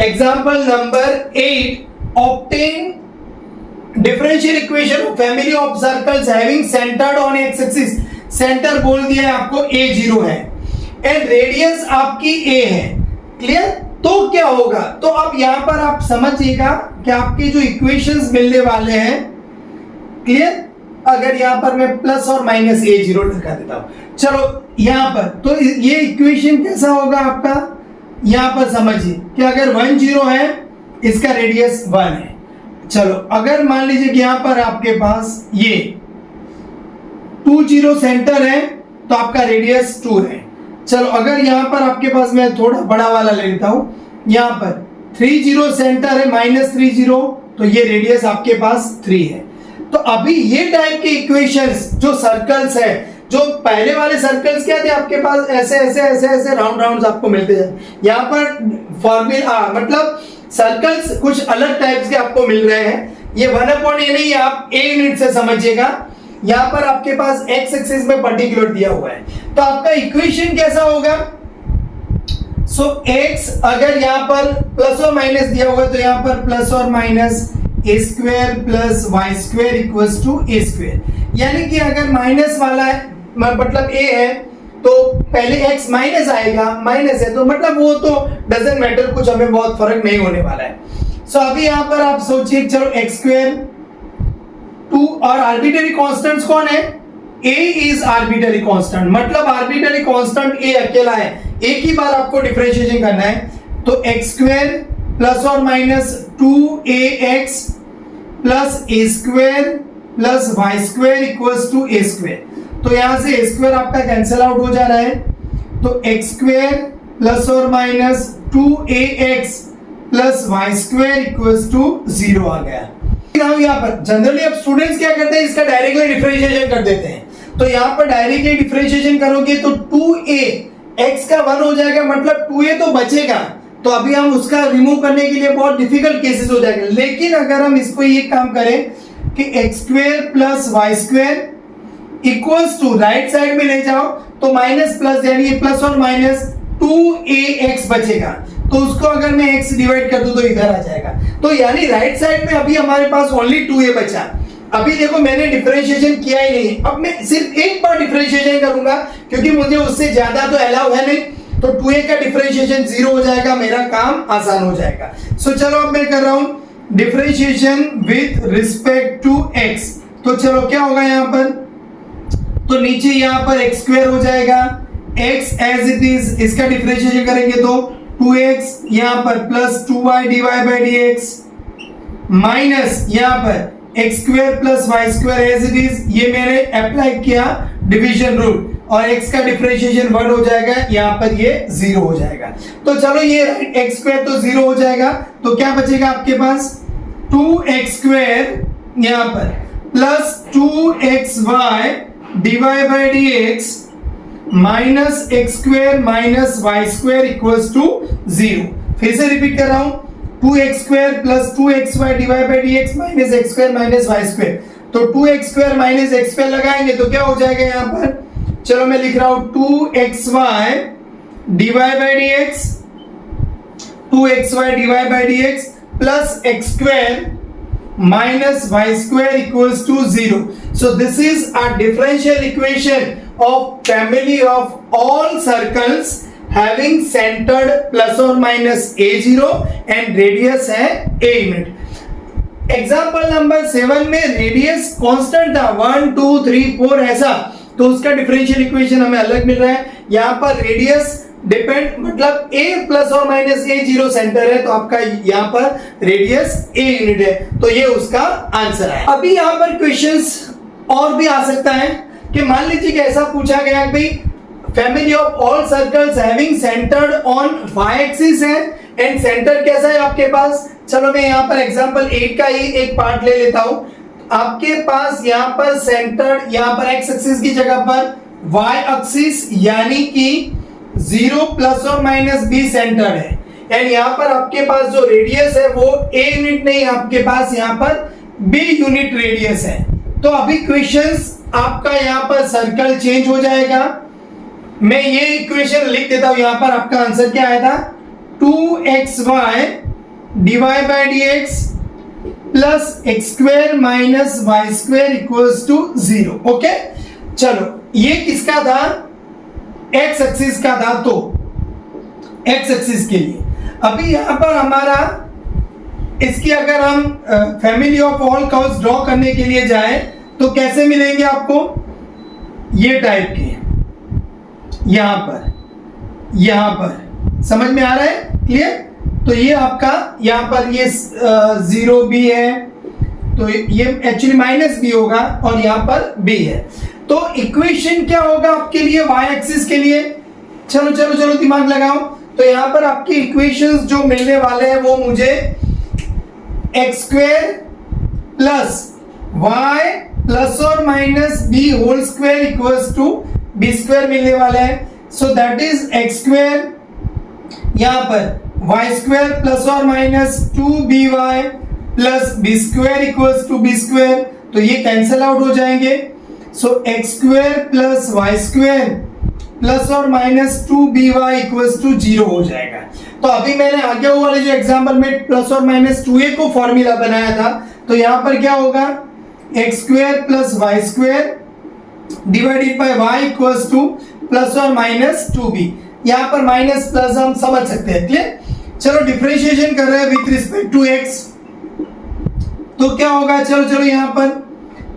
example number 8 obtain differential equation of family of circles having centred on x axis. Centre बोल दिया है आपको a0 है एंड रेडियस आपकी a है, क्लियर? तो क्या होगा, तो अब यहां पर आप समझिएगा कि आपके जो इक्वेशंस मिलने वाले हैं, क्लियर? अगर यहां पर मैं प्लस और माइनस a0 लगा देता हूं, चलो यहां पर तो ये इक्वेशन कैसा होगा आपका, यहां पर समझिए कि अगर 1 0 है इसका रेडियस 1 है। चलो अगर मान लीजिए कि यहां पर आपके पास ये 2 0 सेंटर है तो आपका रेडियस 2 है। चलो अगर यहां पर आपके पास मैं थोड़ा बड़ा वाला ले लेता हूं, यहां पर 3 0 सेंटर है माइनस 3 0, तो ये रेडियस आपके पास 3 है। तो अभी ये टाइप के इक्वेशंस जो सर्कल्स है, जो पहले वाले सर्कल्स क्या थे आपके पास, ऐसे ऐसे ऐसे ऐसे राउंड राउंड आपको मिलते जाते, यहाँ पर फॉर्मूला मतलब सर्कल्स कुछ अलग टाइप्स के आपको मिल रहे हैं। ये 1/a नहीं, आप a यूनिट से समझिएगा। यहां पर आपके पास x एक्सिस में पर्टिकुलर दिया हुआ है, तो आपका इक्वेशन कैसा होगा, सो x अगर यहां पर प्लस और माइनस दिया हुआ है तो यहां पर प्लस और minus a square plus y square equals to a square. यानी कि अगर माइनस वाला है मतलब a है तो पहले x माइनस आएगा, माइनस है तो मतलब वो तो डजंट मैटर, कुछ हमें बहुत फर्क नहीं होने वाला है। सो अभी यहां पर आप सोचिए, चलो x स्क्वायर 2 और आर्बिट्ररी कांस्टेंट्स कौन है, a इज आर्बिट्ररी कांस्टेंट, मतलब आर्बिट्ररी कांस्टेंट a अकेला है, एक ही बार आपको डिफरेंशिएशन करना है। तो x स्क्वायर प्लस और minus 2ax plus a square plus y square equals to a square. तो यहां से a स्क्वायर आपका कैंसिल आउट हो जा रहा है, तो x स्क्वायर प्लस और minus 2ax plus y square equals to 0 आ गया। यहाँ पर जनरली अब स्टूडेंट्स क्या करते हैं, इसका डायरेक्टली डिफरेंशिएशन कर देते हैं। तो यहाँ पर डायरेक्टली डिफरेंशिएशन करोगे तो 2a x का 1 हो जाएगा, मतलब 2a तो बचेगा, तो अभी हम उसका रिमूव करने के लिए बहुत डिफिकल्ट केसेस हो जाएगा। लेकिन अगर हम इसको ये काम करें कि x square plus y square equals to right side में ले जाओ तो माइनस प्लस यानी प्लस और माइनस 2ax बचेगा, तो उसको अगर मैं x डिवाइड कर दूं तो इधर आ जाएगा। तो यानी राइट साइड में अभी हमारे पास ओनली 2a बचा। अभी देखो मैंने डिफरेंशिएशन किया ही नहीं, अब मैं सिर्फ एक बार डिफरेंशिएशन करूंगा क्योंकि मुझे उससे ज्यादा तो अलाउ है नहीं, तो 2a का डिफरेंशिएशन 0 हो जाएगा, मेरा काम आसान हो जाएगा। सो चलो अब मैं कर रहा हूं differentiation with respect to x। तो चलो क्या होगा यहाँ पर, तो नीचे यहाँ पर x स्क्वायर हो जाएगा, x एज इट इज, इसका डिफरेंशिएशन करेंगे तो 2x यहाँ पर plus 2y dy by dx minus यहाँ पर x square plus y square as it is, ये मैंने अप्लाई किया डिवीजन रूल, और x का डिफरेंशिएशन 1 हो जाएगा, यहाँ पर ये 0 हो जाएगा। तो चलो ये x स्क्वायर तो 0 हो जाएगा, तो क्या बचेगा आपके पास 2x स्क्वायर यहाँ पर plus 2xy dy by dx minus x square minus y square equals to 0। फिर से रिपीट कर रहा हूं, 2x square plus 2xy dy by dx minus x square minus y square, तो 2x square minus x square लगाएंगे तो क्या हो जाएगा यहाँ पर, चलो मैं लिख रहा हूं 2xy dy by dx 2xy dy by dx plus x square minus y square equals to 0. So this is a differential equation of family of all circles having centered plus or minus a0 and radius है a unit. Example number 7 में radius constant था 1 2 3 4 ऐसा, तो उसका डिफरेंशियल equation हमें अलग मिल रहा है। यहाँ पर रेडियस डिपेंड मतलब a प्लस और माइनस a 0 सेंटर है, तो आपका यहाँ पर रेडियस a यूनिट है, तो ये उसका आंसर है। अभी यहाँ पर क्वेश्चंस और भी आ सकता है कि मान लीजिए कि ऐसा पूछा गया कि भाई family of all circles having centred on y axis है एंड सेंटर कैसा है आपके पास। चलो मैं यहाँ पर एग्जांपल 8 का ही एक पार्ट ले लेता हूं। आपके पास यहाँ पर सेंटर, यहाँ पर x एक्सिस की जगह पर y एक्सिस यानी कि 0 प्लस और माइनस b सेंटर है एंड यहाँ पर आपके पास जो रेडियस है वो a यूनिट नहीं, आपके पास यहाँ पर b यूनिट रेडियस है। तो अभी क्वेश्चंस आपका यहाँ पर सर्कल चेंज हो जाएगा। मैं ये इक्वेशन लिख देता हूं, यहाँ पर आपका आंसर क्या आया था 2xy dy by dx plus x square minus y square equals to 0। Okay, चलो ये किसका था, एक्स एक्सिस का था, तो एक्स एक्सिस के लिए अभी यहां पर हमारा इसकी अगर हम family of all curves draw करने के लिए जाएं तो कैसे मिलेंगे आपको, ये टाइप के यहां पर समझ में आ रहा है, क्लियर। तो ये आपका यहाँ पर ये 0 भी है, तो ये एक्चुअली माइनस भी होगा और यहाँ पर b है। तो इक्वेशन क्या होगा आपके लिए y एक्सिस के लिए, चलो चलो चलो दिमाग लगाओ। तो यहाँ पर आपकी इक्वेशंस जो मिलने वाले हैं वो मुझे x square plus y plus और minus b whole square equals to b square मिलने वाला है। So that is x square, यहाँ पर वाई स्क्वायर प्लस और minus 2by plus b square equals to b square, तो ये कैंसिल आउट हो जाएंगे। So x square plus y square plus और माइनस 2by इक्वल्स टू 0 हो जाएगा। तो अभी मैंने आगे वाले जो एग्जांपल में प्लस और माइनस 2a को फॉर्मूला बनाया था, तो यहाँ पर क्या होगा x square plus y square divided by y equals to plus और माइनस 2b। यहाँ पर माइनस प्लस हम समझ सकते हैं, क्लियर। चलो डिफरेंशिएशन कर रहे हैं विथ रिस्पेक्ट टू x, तो क्या होगा, चलो चलो यहाँ पर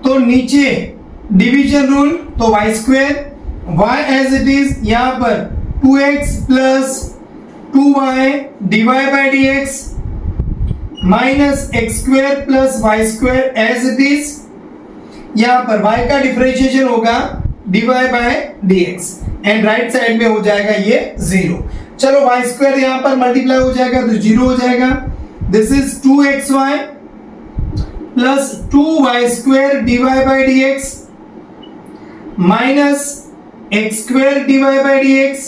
तो नीचे डिवीजन रूल, तो y square y as it is, यहाँ पर 2x plus 2y divide by dx minus x square plus y square as it is, यहाँ पर y का डिफरेंशिएशन होगा divide by dx and right side में हो जाएगा ये 0। चलो y स्क्वायर यहाँ पर मल्टीप्लाई हो जाएगा तो 0 हो जाएगा। This is 2xy plus 2y square divide by dx minus x square divide by dx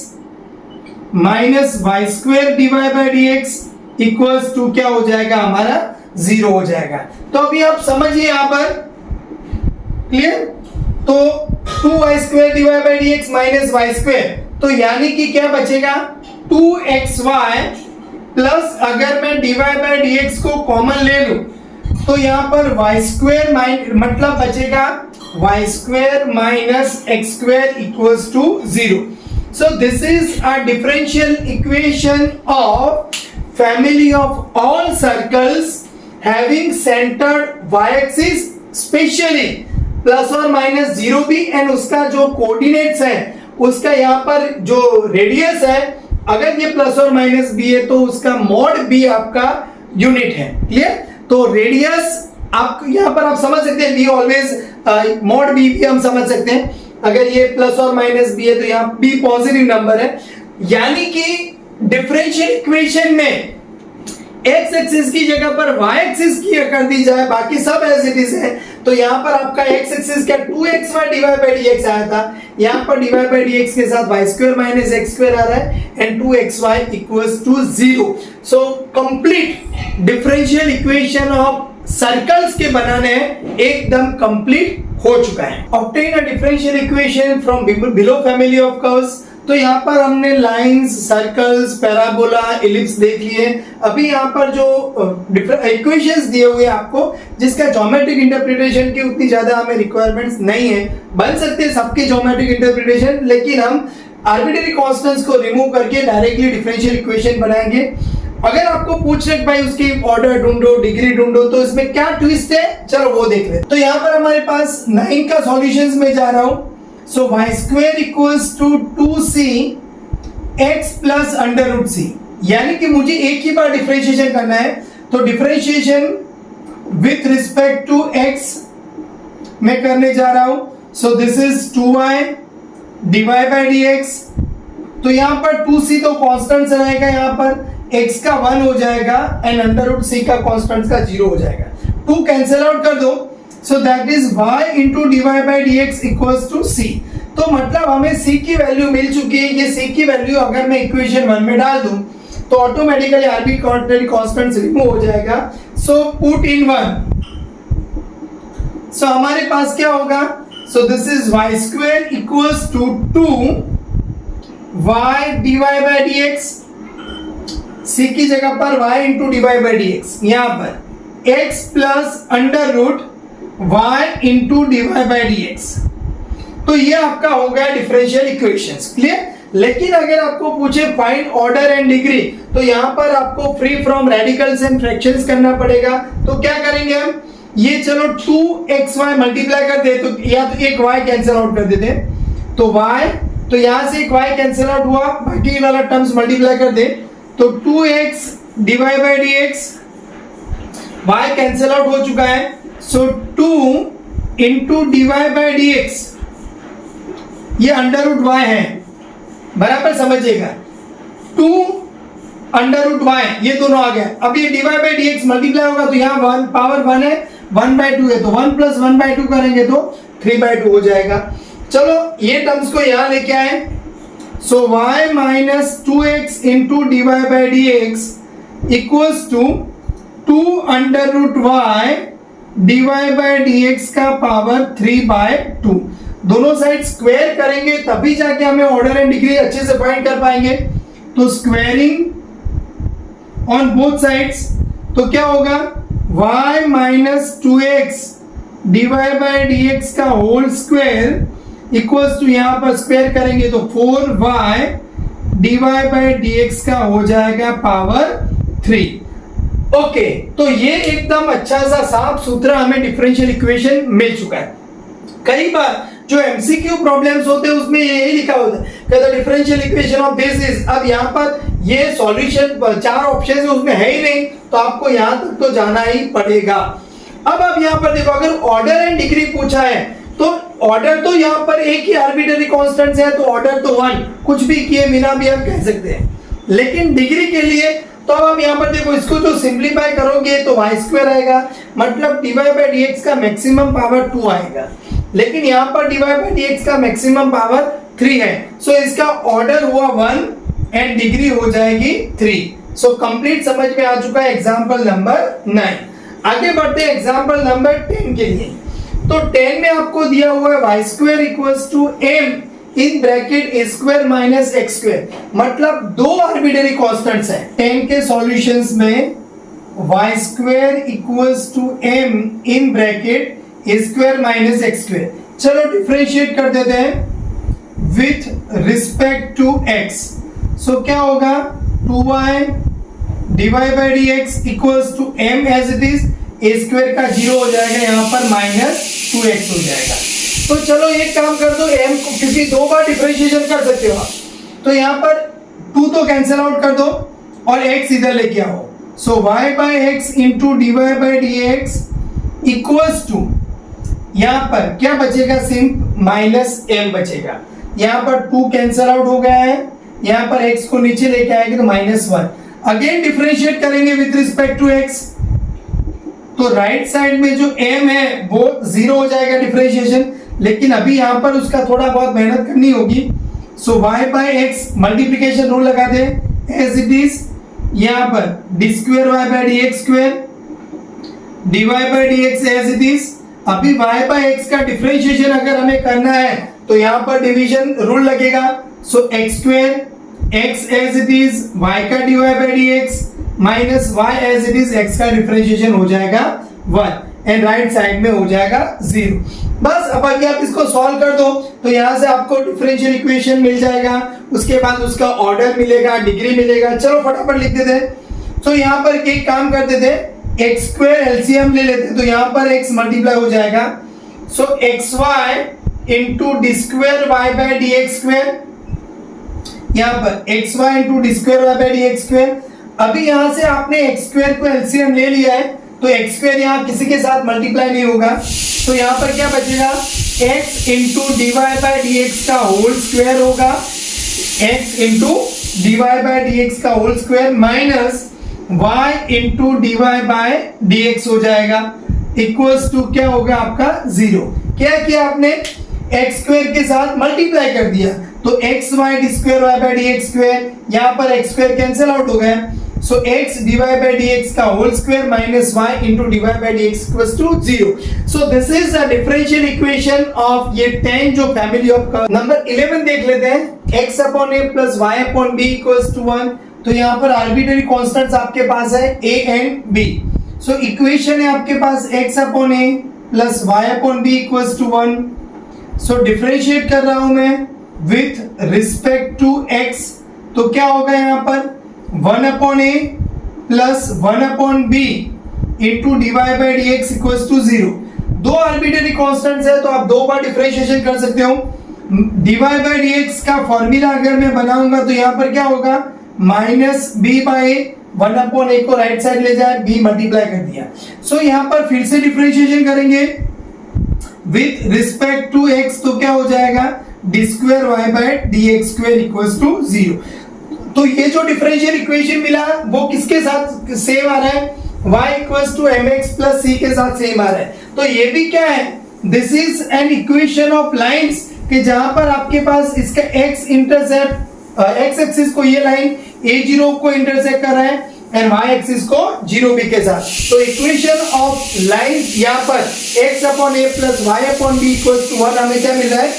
minus y square divide by dx equals to क्या हो जाएगा हमारा 0 हो जाएगा। तो अभी आप समझिए यहाँ पर, क्लियर। तो 2y square divide by dx minus y square, तो यानी कि क्या बचेगा 2xy प्लस अगर मैं डिवाइड बाय dx को कॉमन ले लूं तो यहाँ पर वाई स्क्वायर मतलब बचेगा y square minus x square equals to 0। So this is a differential equation of family of all circles having centred y axis specially plus और माइनस 0b एंड उसका जो कोऑर्डिनेट्स है उसका यहाँ पर जो रेडियस है, अगर ये प्लस और माइनस b है तो उसका मॉड b आपका यूनिट है, क्लियर। तो रेडियस आप यहाँ पर आप समझ सकते हैं b ऑलवेज मॉड b भी हम समझ सकते हैं, अगर ये प्लस और माइनस b है तो यहाँ b पॉजिटिव नंबर है, यानी कि डिफरेंशियल इक्वेशन में x एक्सिस की जगह पर y एक्सिस की कर दी जाए, बाकी सब एज इट इज है। तो यहाँ पर आपका x एक्सिस का 2xy डिवाइड बाय dx आया था, यहाँ पर डिवाइड बाय dx के साथ y square minus x square आ रहा है and 2xy equals to 0। So complete differential equation of circles के बनाने एकदम कंप्लीट हो चुका है। Obtain a differential equation from below family of curves तो यहाँ पर हमने लाइंस, सर्कल्स, पैराबोला, इलिप्स देख लिए। अभी यहाँ पर जो इक्वेशंस दिए हुए आपको, जिसका ज्योमेट्रिक इंटरप्रिटेशन की उतनी ज्यादा हमें रिक्वायरमेंट्स नहीं है, बन सकते हैं सबके ज्योमेट्रिक इंटरप्रिटेशन, लेकिन हम आर्बिट्ररी कांस्टेंट्स को रिमूव करके डायरेक्टली डिफरेंशियल इक्वेशन बनाएंगे। अगर आपको पूछ रहे भाई उसकी ऑर्डर ढूंढो, डिग्री ढूंढो, तो इसमें क्या ट्विस्ट है, चलो वो देख ले। तो यहाँ पर हमारे पास 9 का सॉल्यूशंस में जा रहा हूं। So y square equals to 2c x plus under root c, यानी कि मुझे एक ही बार डिफरेंशिएशन करना है। तो differentiation with respect to x मैं करने जा रहा हूं। So this is 2y dy bye dx। तो यहाँ पर 2c तो कांस्टेंट रहेगा, यहाँ पर x का 1 हो जाएगा एंड अंडर रूट c का कांस्टेंट का 0 हो जाएगा। 2 कैंसिल आउट कर दो, so that is y into dy by dx equals to c। तो मतलब हमें c की वैल्यू मिल चुकी है। ये c की वैल्यू अगर मैं इक्वेशन 1 में डाल दूं तो ऑटोमेटिकली आर्बिट्ररी कांस्टेंट रिमूव हो जाएगा। सो पुट इन 1, सो हमारे पास क्या होगा, so this is y square equals to 2y dy by dx। c की जगह पर y into d y by D x, यहाँ पर x plus under root y into d y by D x. तो ये आपका हो गया डिफरेंशियल इक्वेशंस। क्लियर? लेकिन अगर आपको पूछे फाइंड ऑर्डर एंड डिग्री, तो यहाँ पर आपको free from radicals and fractions करना पड़ेगा। तो क्या करेंगे हम, ये चलो 2xy मल्टीप्लाई कर दे, तो या तो एक y कैंसिल आउट कर देते, तो y, तो यहां से एक y कैंसिल आउट हुआ, बाकी वाला टर्म्स मल्टीप्लाई कर दे, तो 2x dy by dx, y cancel out हो चुका है। सो 2 इंटू dy बाई dx, ये अंडर रूट y है, बराबर समझिएगा। 2 अंडर रूट y, ये दोनों आ गए। अब ये dy बाई dx मल्टीप्लाई होगा, तो यहाँ 1 पावर 1 है, 1/2 है, तो 1 प्लस 1/2 करेंगे तो 3/2 हो जाएगा। चलो ये टर्म्स को यहाँ लेके आए, so y minus 2x into d y by D x equals to 2 under root y d y by D x का पावर 3/2। दोनों साइड स्क्वायर करेंगे तभी जाके हमें ऑर्डर एंड डिग्री अच्छे से फाइंड कर पाएंगे। तो स्क्वायरिंग ऑन बोथ साइड्स, तो क्या होगा, y minus 2x d y by D x का होल स्क्वायर इक्वल्स टू, यहां पर स्क्वायर करेंगे तो 4y dy बाई dx का हो जाएगा पावर 3। ओके, तो ये एकदम अच्छा सा साफ सुथरा हमें डिफरेंशियल इक्वेशन मिल चुका है। कई बार जो एमसीक्यू प्रॉब्लम्स होते हैं उसमें यही लिखा होता है कि the differential equation of this is, अब यहाँ पर ये सॉल्यूशन 4 ऑप्शन है उसमें है ही नहीं, तो आपको यहाँ तक तो जाना ही पड़ेगा। अब आप यहाँ पर देखो, अगर ऑर्डर एंड डिग्री पूछा है तो ऑर्डर तो यहाँ पर एक ही आर्बिट्ररी कांस्टेंट्स है, तो ऑर्डर तो 1, कुछ भी किए बिना भी आप कह सकते हैं। लेकिन डिग्री के लिए तो अब आप यहाँ पर देखो, इसको तो सिंप्लीफाई करोगे तो y स्क्वायर आएगा, मतलब dy बाई dx का मैक्सिमम पावर 2 आएगा, लेकिन यहाँ पर dy बाई dx का मैक्सिमम पावर 3 है। सो इसका ऑर्डर हुआ 1 एंड डिग्री हो जाएगी 3। सो कंप्लीट समझ में आ चुका है एग्जाम्पल नंबर 9। आगे बढ़ते हैं एग्जाम्पल नंबर 10 के लिए। तो 10 में आपको दिया हुआ है y square equals to m in bracket a square minus x square, मतलब दो आर्बिट्ररी कांस्टेंट्स हैं। 10 के सॉल्यूशंस में y square equals to m in bracket a square minus x square. चलो डिफरेंशिएट कर देते हैं with respect to x। So क्या होगा, 2y dy by dx equals to m as it is, a square का 0 हो जाएगा, यहाँ पर माइनस 2x हो जाएगा। तो चलो एक काम कर दो, m को क्योंकि 2 बार डिफरेंशिएशन कर सकते हो आप, तो यहाँ पर 2 तो कैंसिल आउट कर दो और x इधर लेके आओ। So y by x into d y by D x equals to, यहाँ पर क्या बचेगा, सिंप माइनस m बचेगा। यहाँ पर 2 कैंसिल आउट हो गया है, यहाँ पर x को नीचे लेके आएंगे तो -1। अगेन डिफरेंशिएट करेंगे विद रिस्पेक्ट टू x, तो राइट साइड में जो m है वो 0 हो जाएगा डिफरेंशिएशन, लेकिन अभी यहाँ पर उसका थोड़ा बहुत मेहनत करनी होगी। So y by x multiplication rule लगा दे एज इट इज, यहाँ पर d square Y by D x square d y by D x as it is. अभी y बाई एक्स का डिफरेंशिएशन अगर हमें करना है तो यहाँ पर डिवीजन रूल लगेगा, so x square x as it is y का dy by D x minus y as it is x का डिफरेंशिएशन हो जाएगा 1 एंड राइट साइड में हो जाएगा 0। बस अब आगे आप इसको सॉल्व कर दो तो यहां से आपको डिफरेंशियल इक्वेशन मिल जाएगा, उसके बाद उसका ऑर्डर मिलेगा, डिग्री मिलेगा। चलो फटाफट लिख देते हैं। तो यहां पर एक काम करते थे, एक्स स्क्वायर एलसीएम ले लेते, तो यहां पर x मल्टीप्लाई हो जाएगा, so x y into d square Y by D x square, यहां पर x y into d square Y by D x square. अभी यहां से आपने एक्स स्क्वायर को एलसीएम ले लिया है तो एक्स स्क्वायर यहां किसी के साथ मल्टीप्लाई नहीं होगा, तो यहां पर क्या बचेगा, x into d y by D x का होल स्क्वायर होगा, x into d y by D x का whole square minus y into d y by D x हो जाएगा, इक्वल्स टू क्या होगा आपका 0। क्या किया आपने, एक्स स्क्वायर के साथ मल्टीप्लाई कर दिया, तो x y d square Y by D x square, यहां पर एक्स स्क्वायर कैंसिल आउट हो गया, so x dy by dx का whole square minus y into dy by dx equals to 0। so this is a differential equation of ये 10 जो family of curve. Number 11 देख लेते हैं, x upon a plus y upon b equals to 1। तो यहाँ पर arbitrary constants आपके पास है a and b। so equation है आपके पास x upon a plus y upon b equals to 1। so differentiate कर रहा हूं मैं with respect to x, तो क्या होगा यहाँ पर 1 upon a plus 1 upon b into dy by dx equals to 0। दो आर्बिट्ररी कांस्टेंट्स है तो आप दो बार डिफरेंशिएशन कर सकते हो। dy by dx का फॉर्मूला अगर मैं बनाऊंगा तो यहाँ पर क्या होगा, minus b by 1 upon a को राइट साइड ले जाए, b मल्टीप्लाई कर दिया। सो यहाँ पर फिर से डिफरेंशिएशन करेंगे विथ रिस्पेक्ट टू x, तो क्या हो जाएगा, d square Y by D x square equals to 0। तो ये जो डिफरेंशियल इक्वेशन मिला वो किसके साथ सेम आ रहा है, y equals to mx plus c के साथ सेम आ रहा है। तो ये भी क्या है, this is an equation of lines, कि जहां पर आपके पास इसका x इंटरसेप्ट x एक्सिस को ये लाइन a0 को इंटरसेक्ट कर रहा है एंड y एक्सिस को 0b के साथ। तो इक्वेशन ऑफ लाइंस यहां पर x upon a plus y upon b equals to 1 हमें क्या मिल रहा है,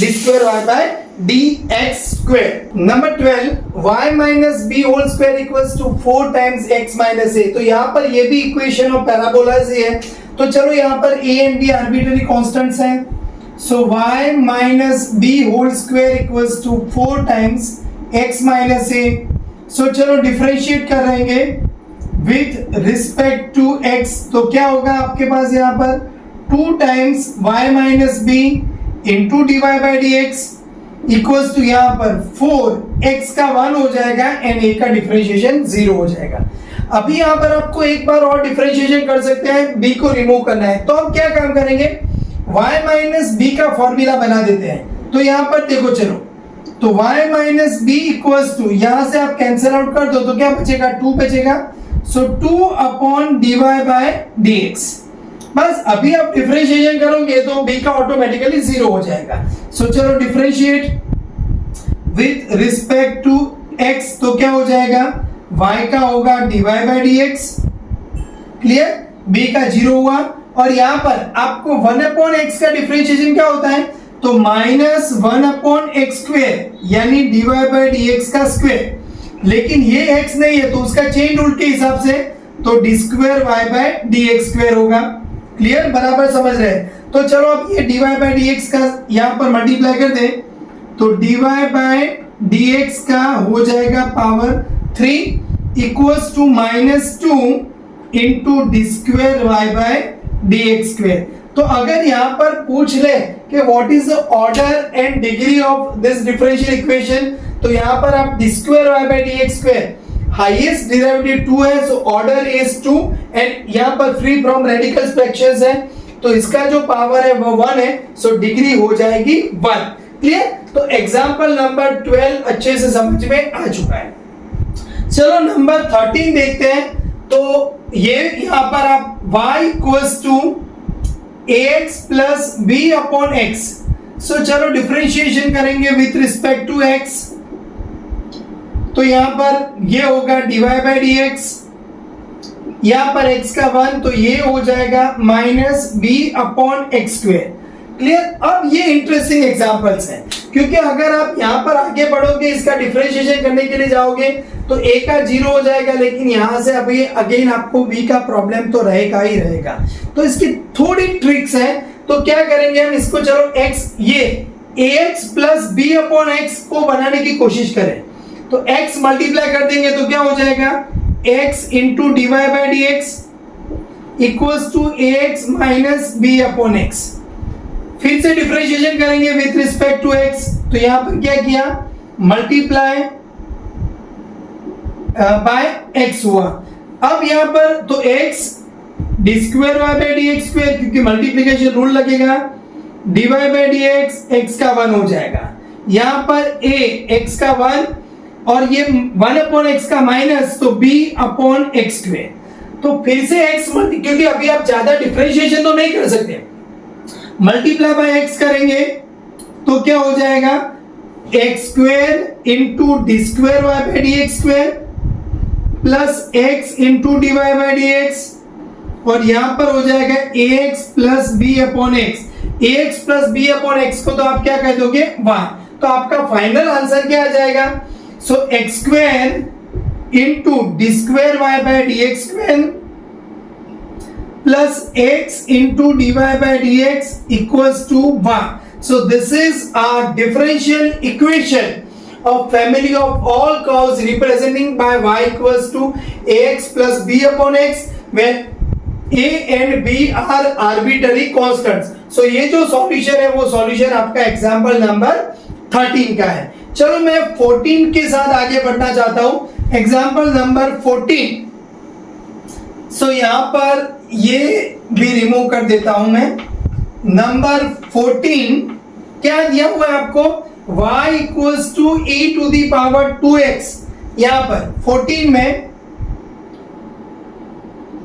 d square Y by D x square. Number 12 y minus b whole square equals to 4 times x minus a। तो यहाँ पर ये भी इक्वेशन ऑफ पैराबोला से है। तो चलो यहाँ पर a and b arbitrary constants हैं, so y minus b whole square equals to 4 times x minus a। So चलो डिफरेंशिएट कर रहेंगे विथ रिस्पेक्ट टू x, तो क्या होगा आपके पास यहाँ पर 2 times y minus b into d y by D x equals to यहाँ पर 4x का 1 हो जाएगा एंड a का डिफरेंशिएशन 0 हो जाएगा। अभी यहाँ पर आपको एक बार और डिफरेंशिएशन कर सकते हैं, b को रिमूव करना है, तो हम क्या काम करेंगे, y माइनस बी का फॉर्मूला बना देते हैं। तो यहाँ पर देखो चलो, तो y minus b equals to, यहाँ से आप कैंसिल आउट कर दो तो क्या बचेगा, 2 बचेगा, so 2 upon d y by D x. बस अभी आप डिफरेंशिएशन करोगे तो b का ऑटोमेटिकली 0 हो जाएगा। सो चलो differentiate with respect to x, तो क्या हो जाएगा, y का होगा dy by D x, clear, b का 0 हुआ। और यहाँ पर आपको 1 अपॉन x का डिफरेंशिएशन क्या होता है, तो माइनस 1 अपॉन एक्स स्क्वायर यानी dy बाई डी एक्स का स्क्वायर, लेकिन ये x नहीं है तो उसका चेन रूल के हिसाब से तो d square Y by D x square होगा। क्लियर, बराबर समझ रहे हैं। तो चलो अब ये dy बाई डी एक्स का यहाँ पर मल्टीप्लाई कर दे, तो dy बाई डी एक्स का हो जाएगा power 3 equals to minus 2 into d square Y by D x square. तो अगर यहाँ पर पूछ ले कि what is the order and degree of this differential equation, तो यहाँ पर आप d square Y by D x square, highest derivative 2 है, सो ऑर्डर इज 2 एंड यहाँ पर फ्री फ्रॉम रेडिकल फ्रैक्शंस है, तो इसका जो पावर है वो 1 है, सो डिग्री हो जाएगी 1। क्लियर, तो एग्जांपल नंबर 12 अच्छे से समझ में आ चुका है। चलो नंबर 13 देखते हैं। तो ये यहाँ पर आप y equals to ax plus b upon x, so चलो डिफरेंशिएशन करेंगे विथ रिस्पेक्ट टू x, तो यहां पर ये होगा dy बाई डी एक्स, यहां पर x का 1 तो ये हो जाएगा minus b upon x square. Clear, अब ये इंटरेस्टिंग एग्जांपल्स हैं। क्योंकि अगर आप यहाँ पर आगे बढ़ोगे, इसका डिफरेंशिएशन करने के लिए जाओगे तो a का 0 हो जाएगा, लेकिन यहाँ से अभी अगेन आपको b का प्रॉब्लम तो रहेगा ही रहेगा। तो इसकी थोड़ी ट्रिक्स है। तो क्या करेंगे हम इसको, चलो x ये ax plus b upon x को बनाने की कोशिश करें। तो x मल्टीप्लाई कर देंगे तो क्या हो जाएगा, x into d y by D x equals to a x minus b upon x. फिर से डिफरेंशिएशन करेंगे विथ रिस्पेक्ट टू x, तो यहां पर क्या किया, मल्टीप्लाई बाय x हुआ। अब यहां पर तो x d square Y by D x square, क्योंकि मल्टीप्लीकेशन रूल लगेगा, d y by D x x का 1 हो जाएगा। यहां पर a x का 1 और ये 1 अपॉन एक्स का माइनस, तो b अपॉन एक्स स्क्वायर। तो फिर से x क्योंकि अभी आप ज्यादा डिफरेंशिएशन तो नहीं कर सकते, मल्टीप्लाई बाय x करेंगे तो क्या हो जाएगा, x square into d square Y by D x square plus x into d y by D x, और यहां पर हो जाएगा a x plus b upon x. A x plus b upon x को तो आप क्या कह दोगे, 1। तो आपका फाइनल आंसर क्या आ जाएगा, so x square into d square Y by D x square plus x into dy by dx equals to 1. So this is our differential equation of family of all curves representing by y equals to ax plus b upon x, where a and b are arbitrary constants. So ये जो solution है वो solution आपका example number 13 का है। चलो मैं 14 के साथ आगे बढ़ना चाहता हूं, एग्जांपल नंबर 14। सो यहाँ पर ये भी रिमूव कर देता हूं मैं। नंबर 14 क्या दिया हुआ है आपको, y equals to e to the power 2x। यहां पर 14 में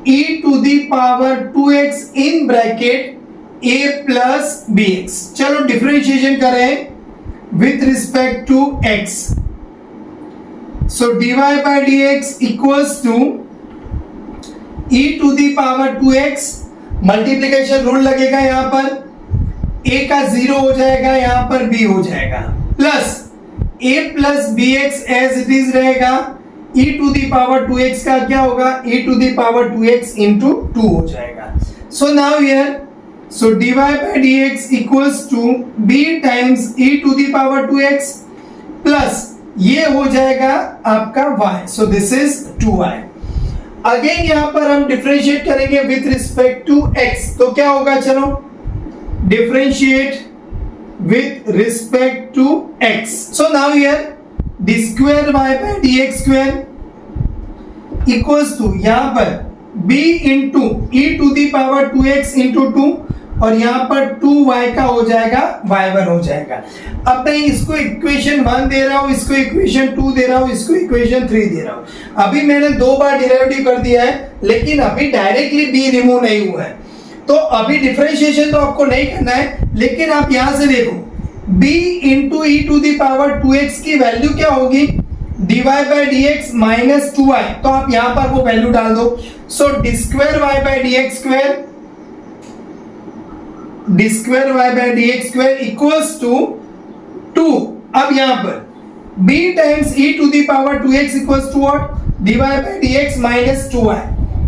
e to the power 2x in bracket a plus bx। चलो डिफरेंशिएशन करें with respect to x। So dy by dx equals to e to the power 2x, multiplication rule लगेगा, यहां पर a का 0 हो जाएगा, यहां पर b हो जाएगा, plus a plus b x as it is रहेगा, e to the power 2x का क्या होगा, e to the power 2x into 2 हो जाएगा। So now here, so dy by dx equals to b times e to the power 2x plus ये हो जाएगा आपका y। So this is 2y। Again यहां पर हम डिफरेंशिएट करेंगे विथ रिस्पेक्ट टू x, तो क्या होगा, चलो differentiate with respect to x। So now here d square Y by D x square equals to यहां पर b into e to the power 2x into 2, और यहां पर 2y का हो जाएगा y1 हो जाएगा। अब मैं इसको इक्वेशन 1 दे रहा हूं, इसको इक्वेशन 2 दे रहा हूं, इसको इक्वेशन 3 दे रहा हूं। अभी मैंने 2 बार डेरिवेटिव कर दिया है, लेकिन अभी डायरेक्टली b रिमूव नहीं हुआ है, तो अभी डिफरेंशिएशन तो आपको नहीं करना है। लेकिन आप यहां से देखो, b into e to the power 2x की वैल्यू क्या होगी, dy by dx minus 2y, तो आप यहां पर वो वैल्यू डाल दो। So d square Y by D x square, d square Y by D x square equals to 2। अब यहां पर b times e to the power 2x equals to what, dy by dx minus 2y।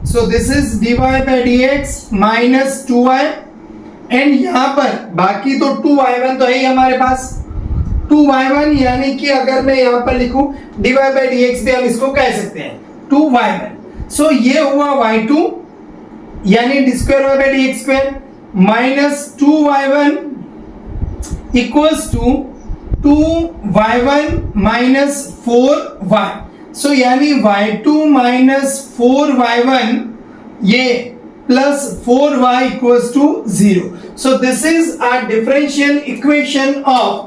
So this is dy by dx minus 2y, and यहां पर बाकी तो 2y1 तो है ही हमारे पास, 2y1, यानी कि अगर मैं यहां पर लिखूं dy बाई dx भी हम इसको कह सकते हैं 2y1। सो ये हुआ y2, यानी d square Y by dx square minus 2y1 equals to 2y1 minus 4y। So यानी y2 माइनस 4y1 ये plus 4y equals to 0। So this is our differential equation of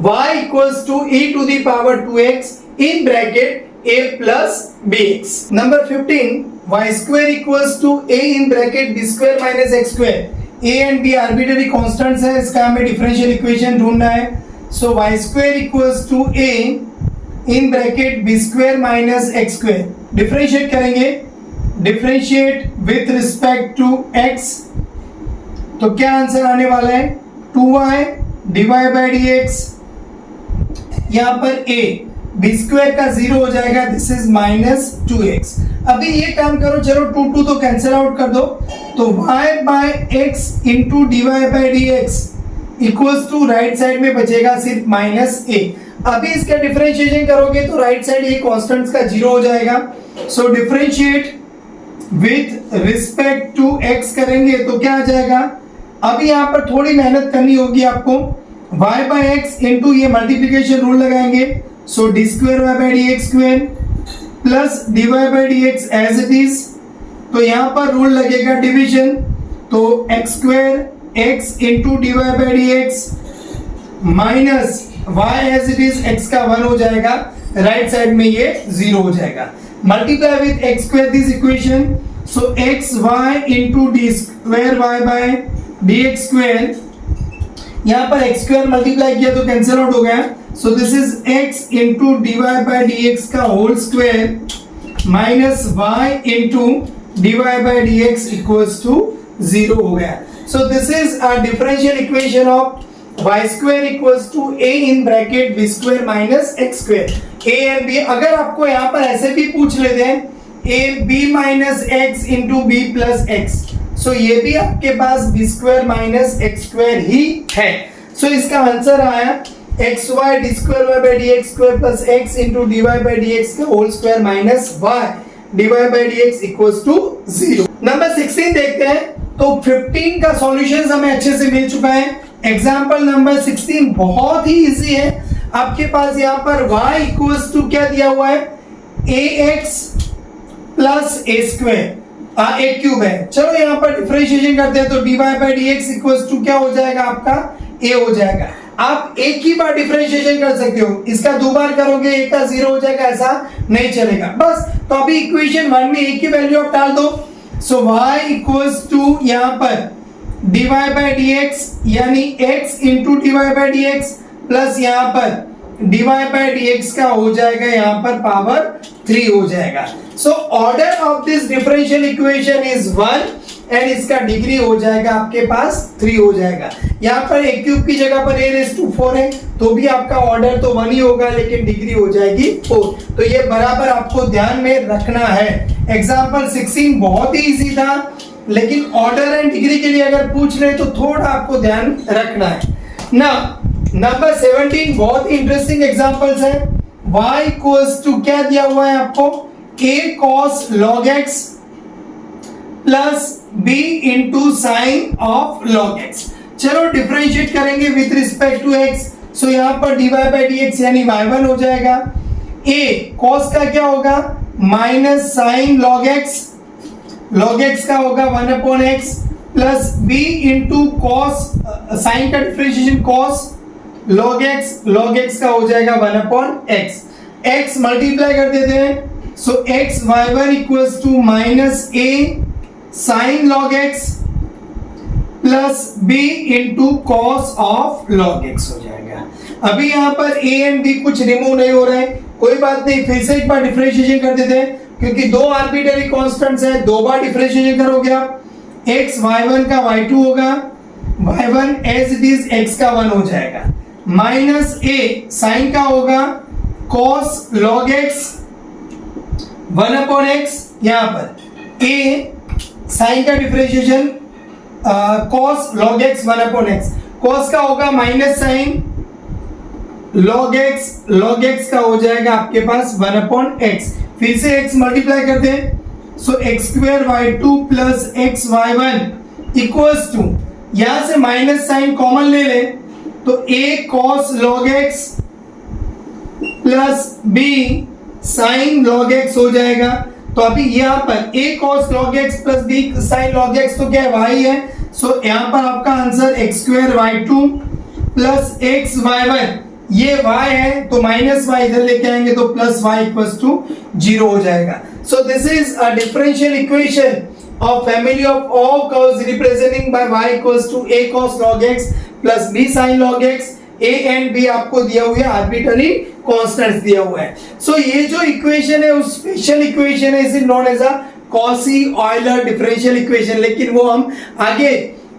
y equals to e to the power 2x in bracket a plus bx। Number 15, y square equals to a in bracket b square minus x square. a and b arbitrary constants है, इसका हमें differential equation ढूंढना है। So y square equals to a in bracket b square minus x square. Differentiate करेंगे, differentiate with respect to x, तो क्या answer आने वाला है, 2y dy बाई dx यहाँ पर a बी स्क्वायर का 0 हो जाएगा, दिस इज -2x। अभी ये काम करो, चलो 2 तो कैंसिल आउट कर दो, तो y by x into d y by D x equals to right side में बचेगा सिर्फ -a। अभी इसका डिफरेंशिएशन करोगे तो राइट साइड ये कांस्टेंट्स का 0 हो जाएगा। So differentiate with respect to x करेंगे तो क्या आ जाएगा, अभी यहाँ पर थोड़ी मेहनत करनी होगी आपको, y बाय एक्स इंटू ये मल्टीप्लीकेशन रूल लगाएंगे, so d square Y by D x square plus d y by D x as it is, तो यहाँ पर रूल लगेगा डिवीजन, तो x square x into d y by D x minus y as it is, x का 1 हो जाएगा, right side में ये 0 हो जाएगा। Multiply with x square this equation, so x y into d square y by d x square, यहाँ पर x square multiply किया तो कैंसिल आउट हो गया, so this is x into d y by D x का whole square minus y into d y by D x equals to 0 हो गया। So this is a differential equation of y square equals to a in bracket b square minus x square, a and b। अगर आपको यहाँ पर ऐसे भी पूछ लेते हैं a b minus x into b plus x, so ये भी आपके पास b square minus x square ही है। so इसका आंसर आया x y d square y by dx square plus x into dy by dx का whole square minus y dy by dx equals to 0। Number 16 देखते हैं, तो 15 का solutions हमें अच्छे से मिल चुका है। एग्जाम्पल नंबर 16 बहुत ही इजी है, आपके पास यहाँ पर y इक्वल्स टू क्या दिया हुआ है, ax plus a square a cube है। चलो यहाँ पर डिफरेंशिएशन करते हैं, तो dy by dx equals to क्या हो जाएगा, आपका a हो जाएगा। आप एक ही बार डिफरेंशिएशन कर सकते हो, इसका 2 बार करोगे a का 0 हो जाएगा, ऐसा नहीं चलेगा बस। तो अभी इक्वेशन 1 में a की वैल्यू आप डाल दो, सो y इक्वल्स टू यहाँ पर dy बाई dx यानी x into d y by D x plus यहाँ पर dy बाई dx का हो जाएगा यहाँ पर पावर 3 हो जाएगा। So order of this differential equation is 1 and इसका डिग्री हो जाएगा आपके पास 3 हो जाएगा। यहाँ पर a क्यूब की जगह पर a रेज़ टू 4 है, तो भी आपका ऑर्डर तो 1 ही होगा लेकिन डिग्री हो जाएगी 4। तो ये बराबर आपको ध्यान में रखना है। एग्जाम्पल 16 बहुत ही इजी था, लेकिन ऑर्डर एंड डिग्री के लिए अगर पूछ रहे तो थोड़ा आपको ध्यान रखना है ना। नंबर 17 बहुत ही इंटरेस्टिंग एग्जांपल्स है। y इक्वल्स टू क्या दिया हुआ है आपको, a cos log x plus b into sine of log x। चलो डिफरेंशिएट करेंगे विथ रिस्पेक्ट टू x, सो यहाँ पर dy बाई dx यानी y1 हो जाएगा, a cos का क्या होगा minus sine log x, log x का होगा 1 upon x plus b into cos, sine का डिफरेंशिएशन cos log x का हो जाएगा 1 अपॉन x, x मल्टीप्लाई कर देते हैं, so x y1 equals to minus a sine log x plus b into cos of log x हो जाएगा। अभी यहाँ पर a एंड b कुछ रिमूव नहीं हो रहे हैं, कोई बात नहीं, फिर से एक बार डिफरेंशिएशन कर देते हैं, क्योंकि 2 आर्बिट्ररी कांस्टेंट्स है, 2 बार डिफरेंशिएशन करोगे आप, x y1 का y2 होगा, y1 as it is x का 1 हो जाएगा, माइनस a साइन का होगा cos log x 1 upon x, यहाँ पर a साइन का differentiation cos log x 1 upon x, cos का होगा माइनस साइन log x का हो जाएगा आपके पास 1 अपॉन x, फिर से x मल्टीप्लाई करते हैं, so x square y2 plus x y1 equals to, यहां से माइनस साइन कॉमन ले ले तो a cos log x plus b sine log x हो जाएगा। तो अभी यहाँ पर a cos log x plus b sine log x तो क्या है, y है, सो यहाँ पर आपका answer x square y2 plus x y1, ये y है तो माइनस y इधर लेके आएंगे तो प्लस y इक्वल्स टू 0 हो जाएगा। So this is a differential equation of family of all curves representing by y equals to a cos log x plus b sin log x, a and b आपको दिया हुआ है, arbitrary constants दिया हुआ है। सो ये जो इक्वेशन है उस स्पेशल इक्वेशन है, is known as a Cauchy Euler differential equation. लेकिन वो हम आगे,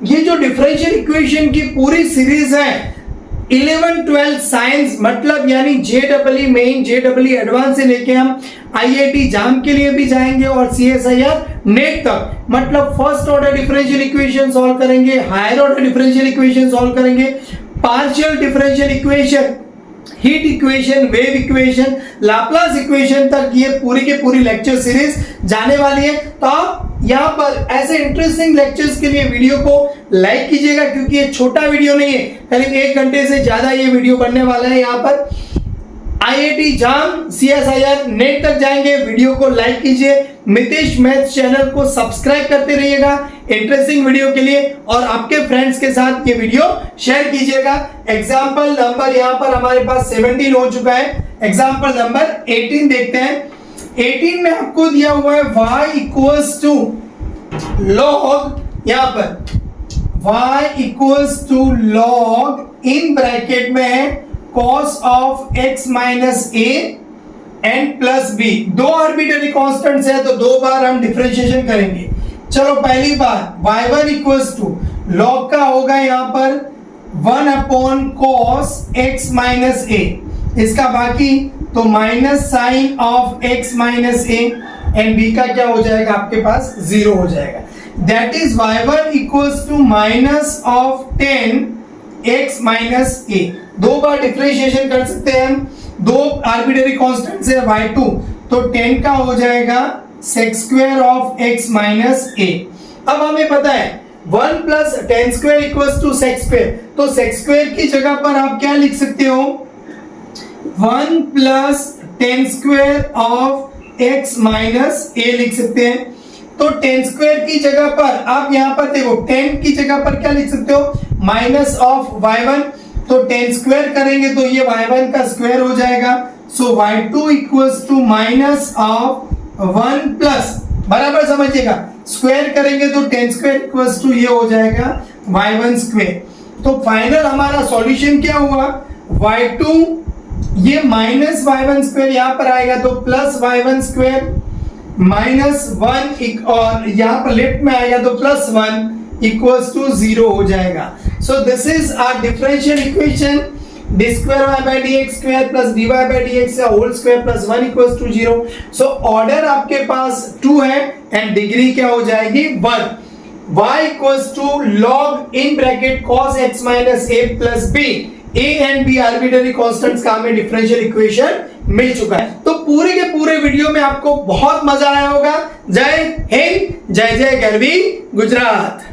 ये जो डिफरेंशियल इक्वेशन की पूरी सीरीज है 11-12 साइंस मतलब यानी JEE मेन JEE एडवांस से लेके हम IIT जाम के लिए भी जाएंगे और CSIR नेट तक, मतलब first order differential equation solve करेंगे, higher order differential equation solve करेंगे, partial differential equation, heat equation, wave equation, Laplace equation तक ये पूरी के पूरी लेक्चर सीरीज जाने वाली है। तो आप यहाँ पर ऐसे इंटरेस्टिंग लेक्चर्स के लिए वीडियो को लाइक कीजिएगा, क्योंकि ये छोटा वीडियो नहीं है, करीब 1 घंटे से ज्यादा ये वीडियो बनने वाला है। यहाँ पर IIT जाम CSIR नेट तक जाएंगे, वीडियो को लाइक कीजिए, मितेश मैथ्स चैनल को सब्सक्राइब करते रहिएगा इंटरेस्टिंग वीडियो के लिए, और आपके फ्रेंड्स के साथ ये वीडियो शेयर कीजिएगा। एग्जाम्पल नंबर यहाँ पर हमारे पास 17 हो चुका है, एग्जाम्पल नंबर 18 देखते हैं। 18 में आपको दिया हुआ है y इक्वल्स टू लॉग, यहाँ पर y equals to log in bracket में है cos of x minus a and plus b। दो आर्बिट्ररी कांस्टेंट्स है तो 2 बार हम डिफरेंशिएशन करेंगे। चलो पहली बार y1 इक्वल्स टू लॉग का होगा यहाँ पर 1 upon cos x minus a, इसका बाकी तो minus sine of x minus a and b का क्या हो जाएगा आपके पास 0 हो जाएगा। That is y1 equals to minus of 10 x minus a। 2 बार डिफरेंशिएशन कर सकते हैं हम, 2 आर्बिट्ररी कांस्टेंट्स है y2, तो 10 का हो जाएगा sec square of x minus a। अब हमें पता है 1 plus 10 square equals to sec square, तो sec स्क्वायर की जगह पर आप क्या लिख सकते हो 1 plus 10 square of x minus a लिख सकते हैं। तो 10 स्क्वायर की जगह पर आप यहाँ पर देखो 10 की जगह पर क्या लिख सकते हो माइनस ऑफ y1, तो 10 स्क्वायर करेंगे तो ये y1 का स्क्वायर हो जाएगा। So y2 equals to minus of 1 plus, बराबर समझिएगा, स्क्वायर करेंगे तो 10 स्क्वायर इक्वल्स टू ये हो जाएगा y1 स्क्वायर। तो फाइनल हमारा सॉल्यूशन क्या हुआ y2, ये माइनस y1 स्क्वायर यहाँ पर आएगा तो प्लस y1 स्क्वायर माइनस 1 और यहाँ पर लेफ्ट में आएगा तो प्लस 1 इक्वल्स टू 0 हो जाएगा। So this is our differential equation, d square y by dx square plus dy bye dx का whole square plus 1 equals to 0। So order आपके पास 2 है एंड डिग्री क्या हो जाएगी 1। y equals to log in bracket cos x minus a plus b, a and b arbitrary constants का हमें differential equation मिल चुका है। तो पूरे के पूरे वीडियो में आपको बहुत मजा आया होगा। जय हिंद, जय जय गरवी गुजरात।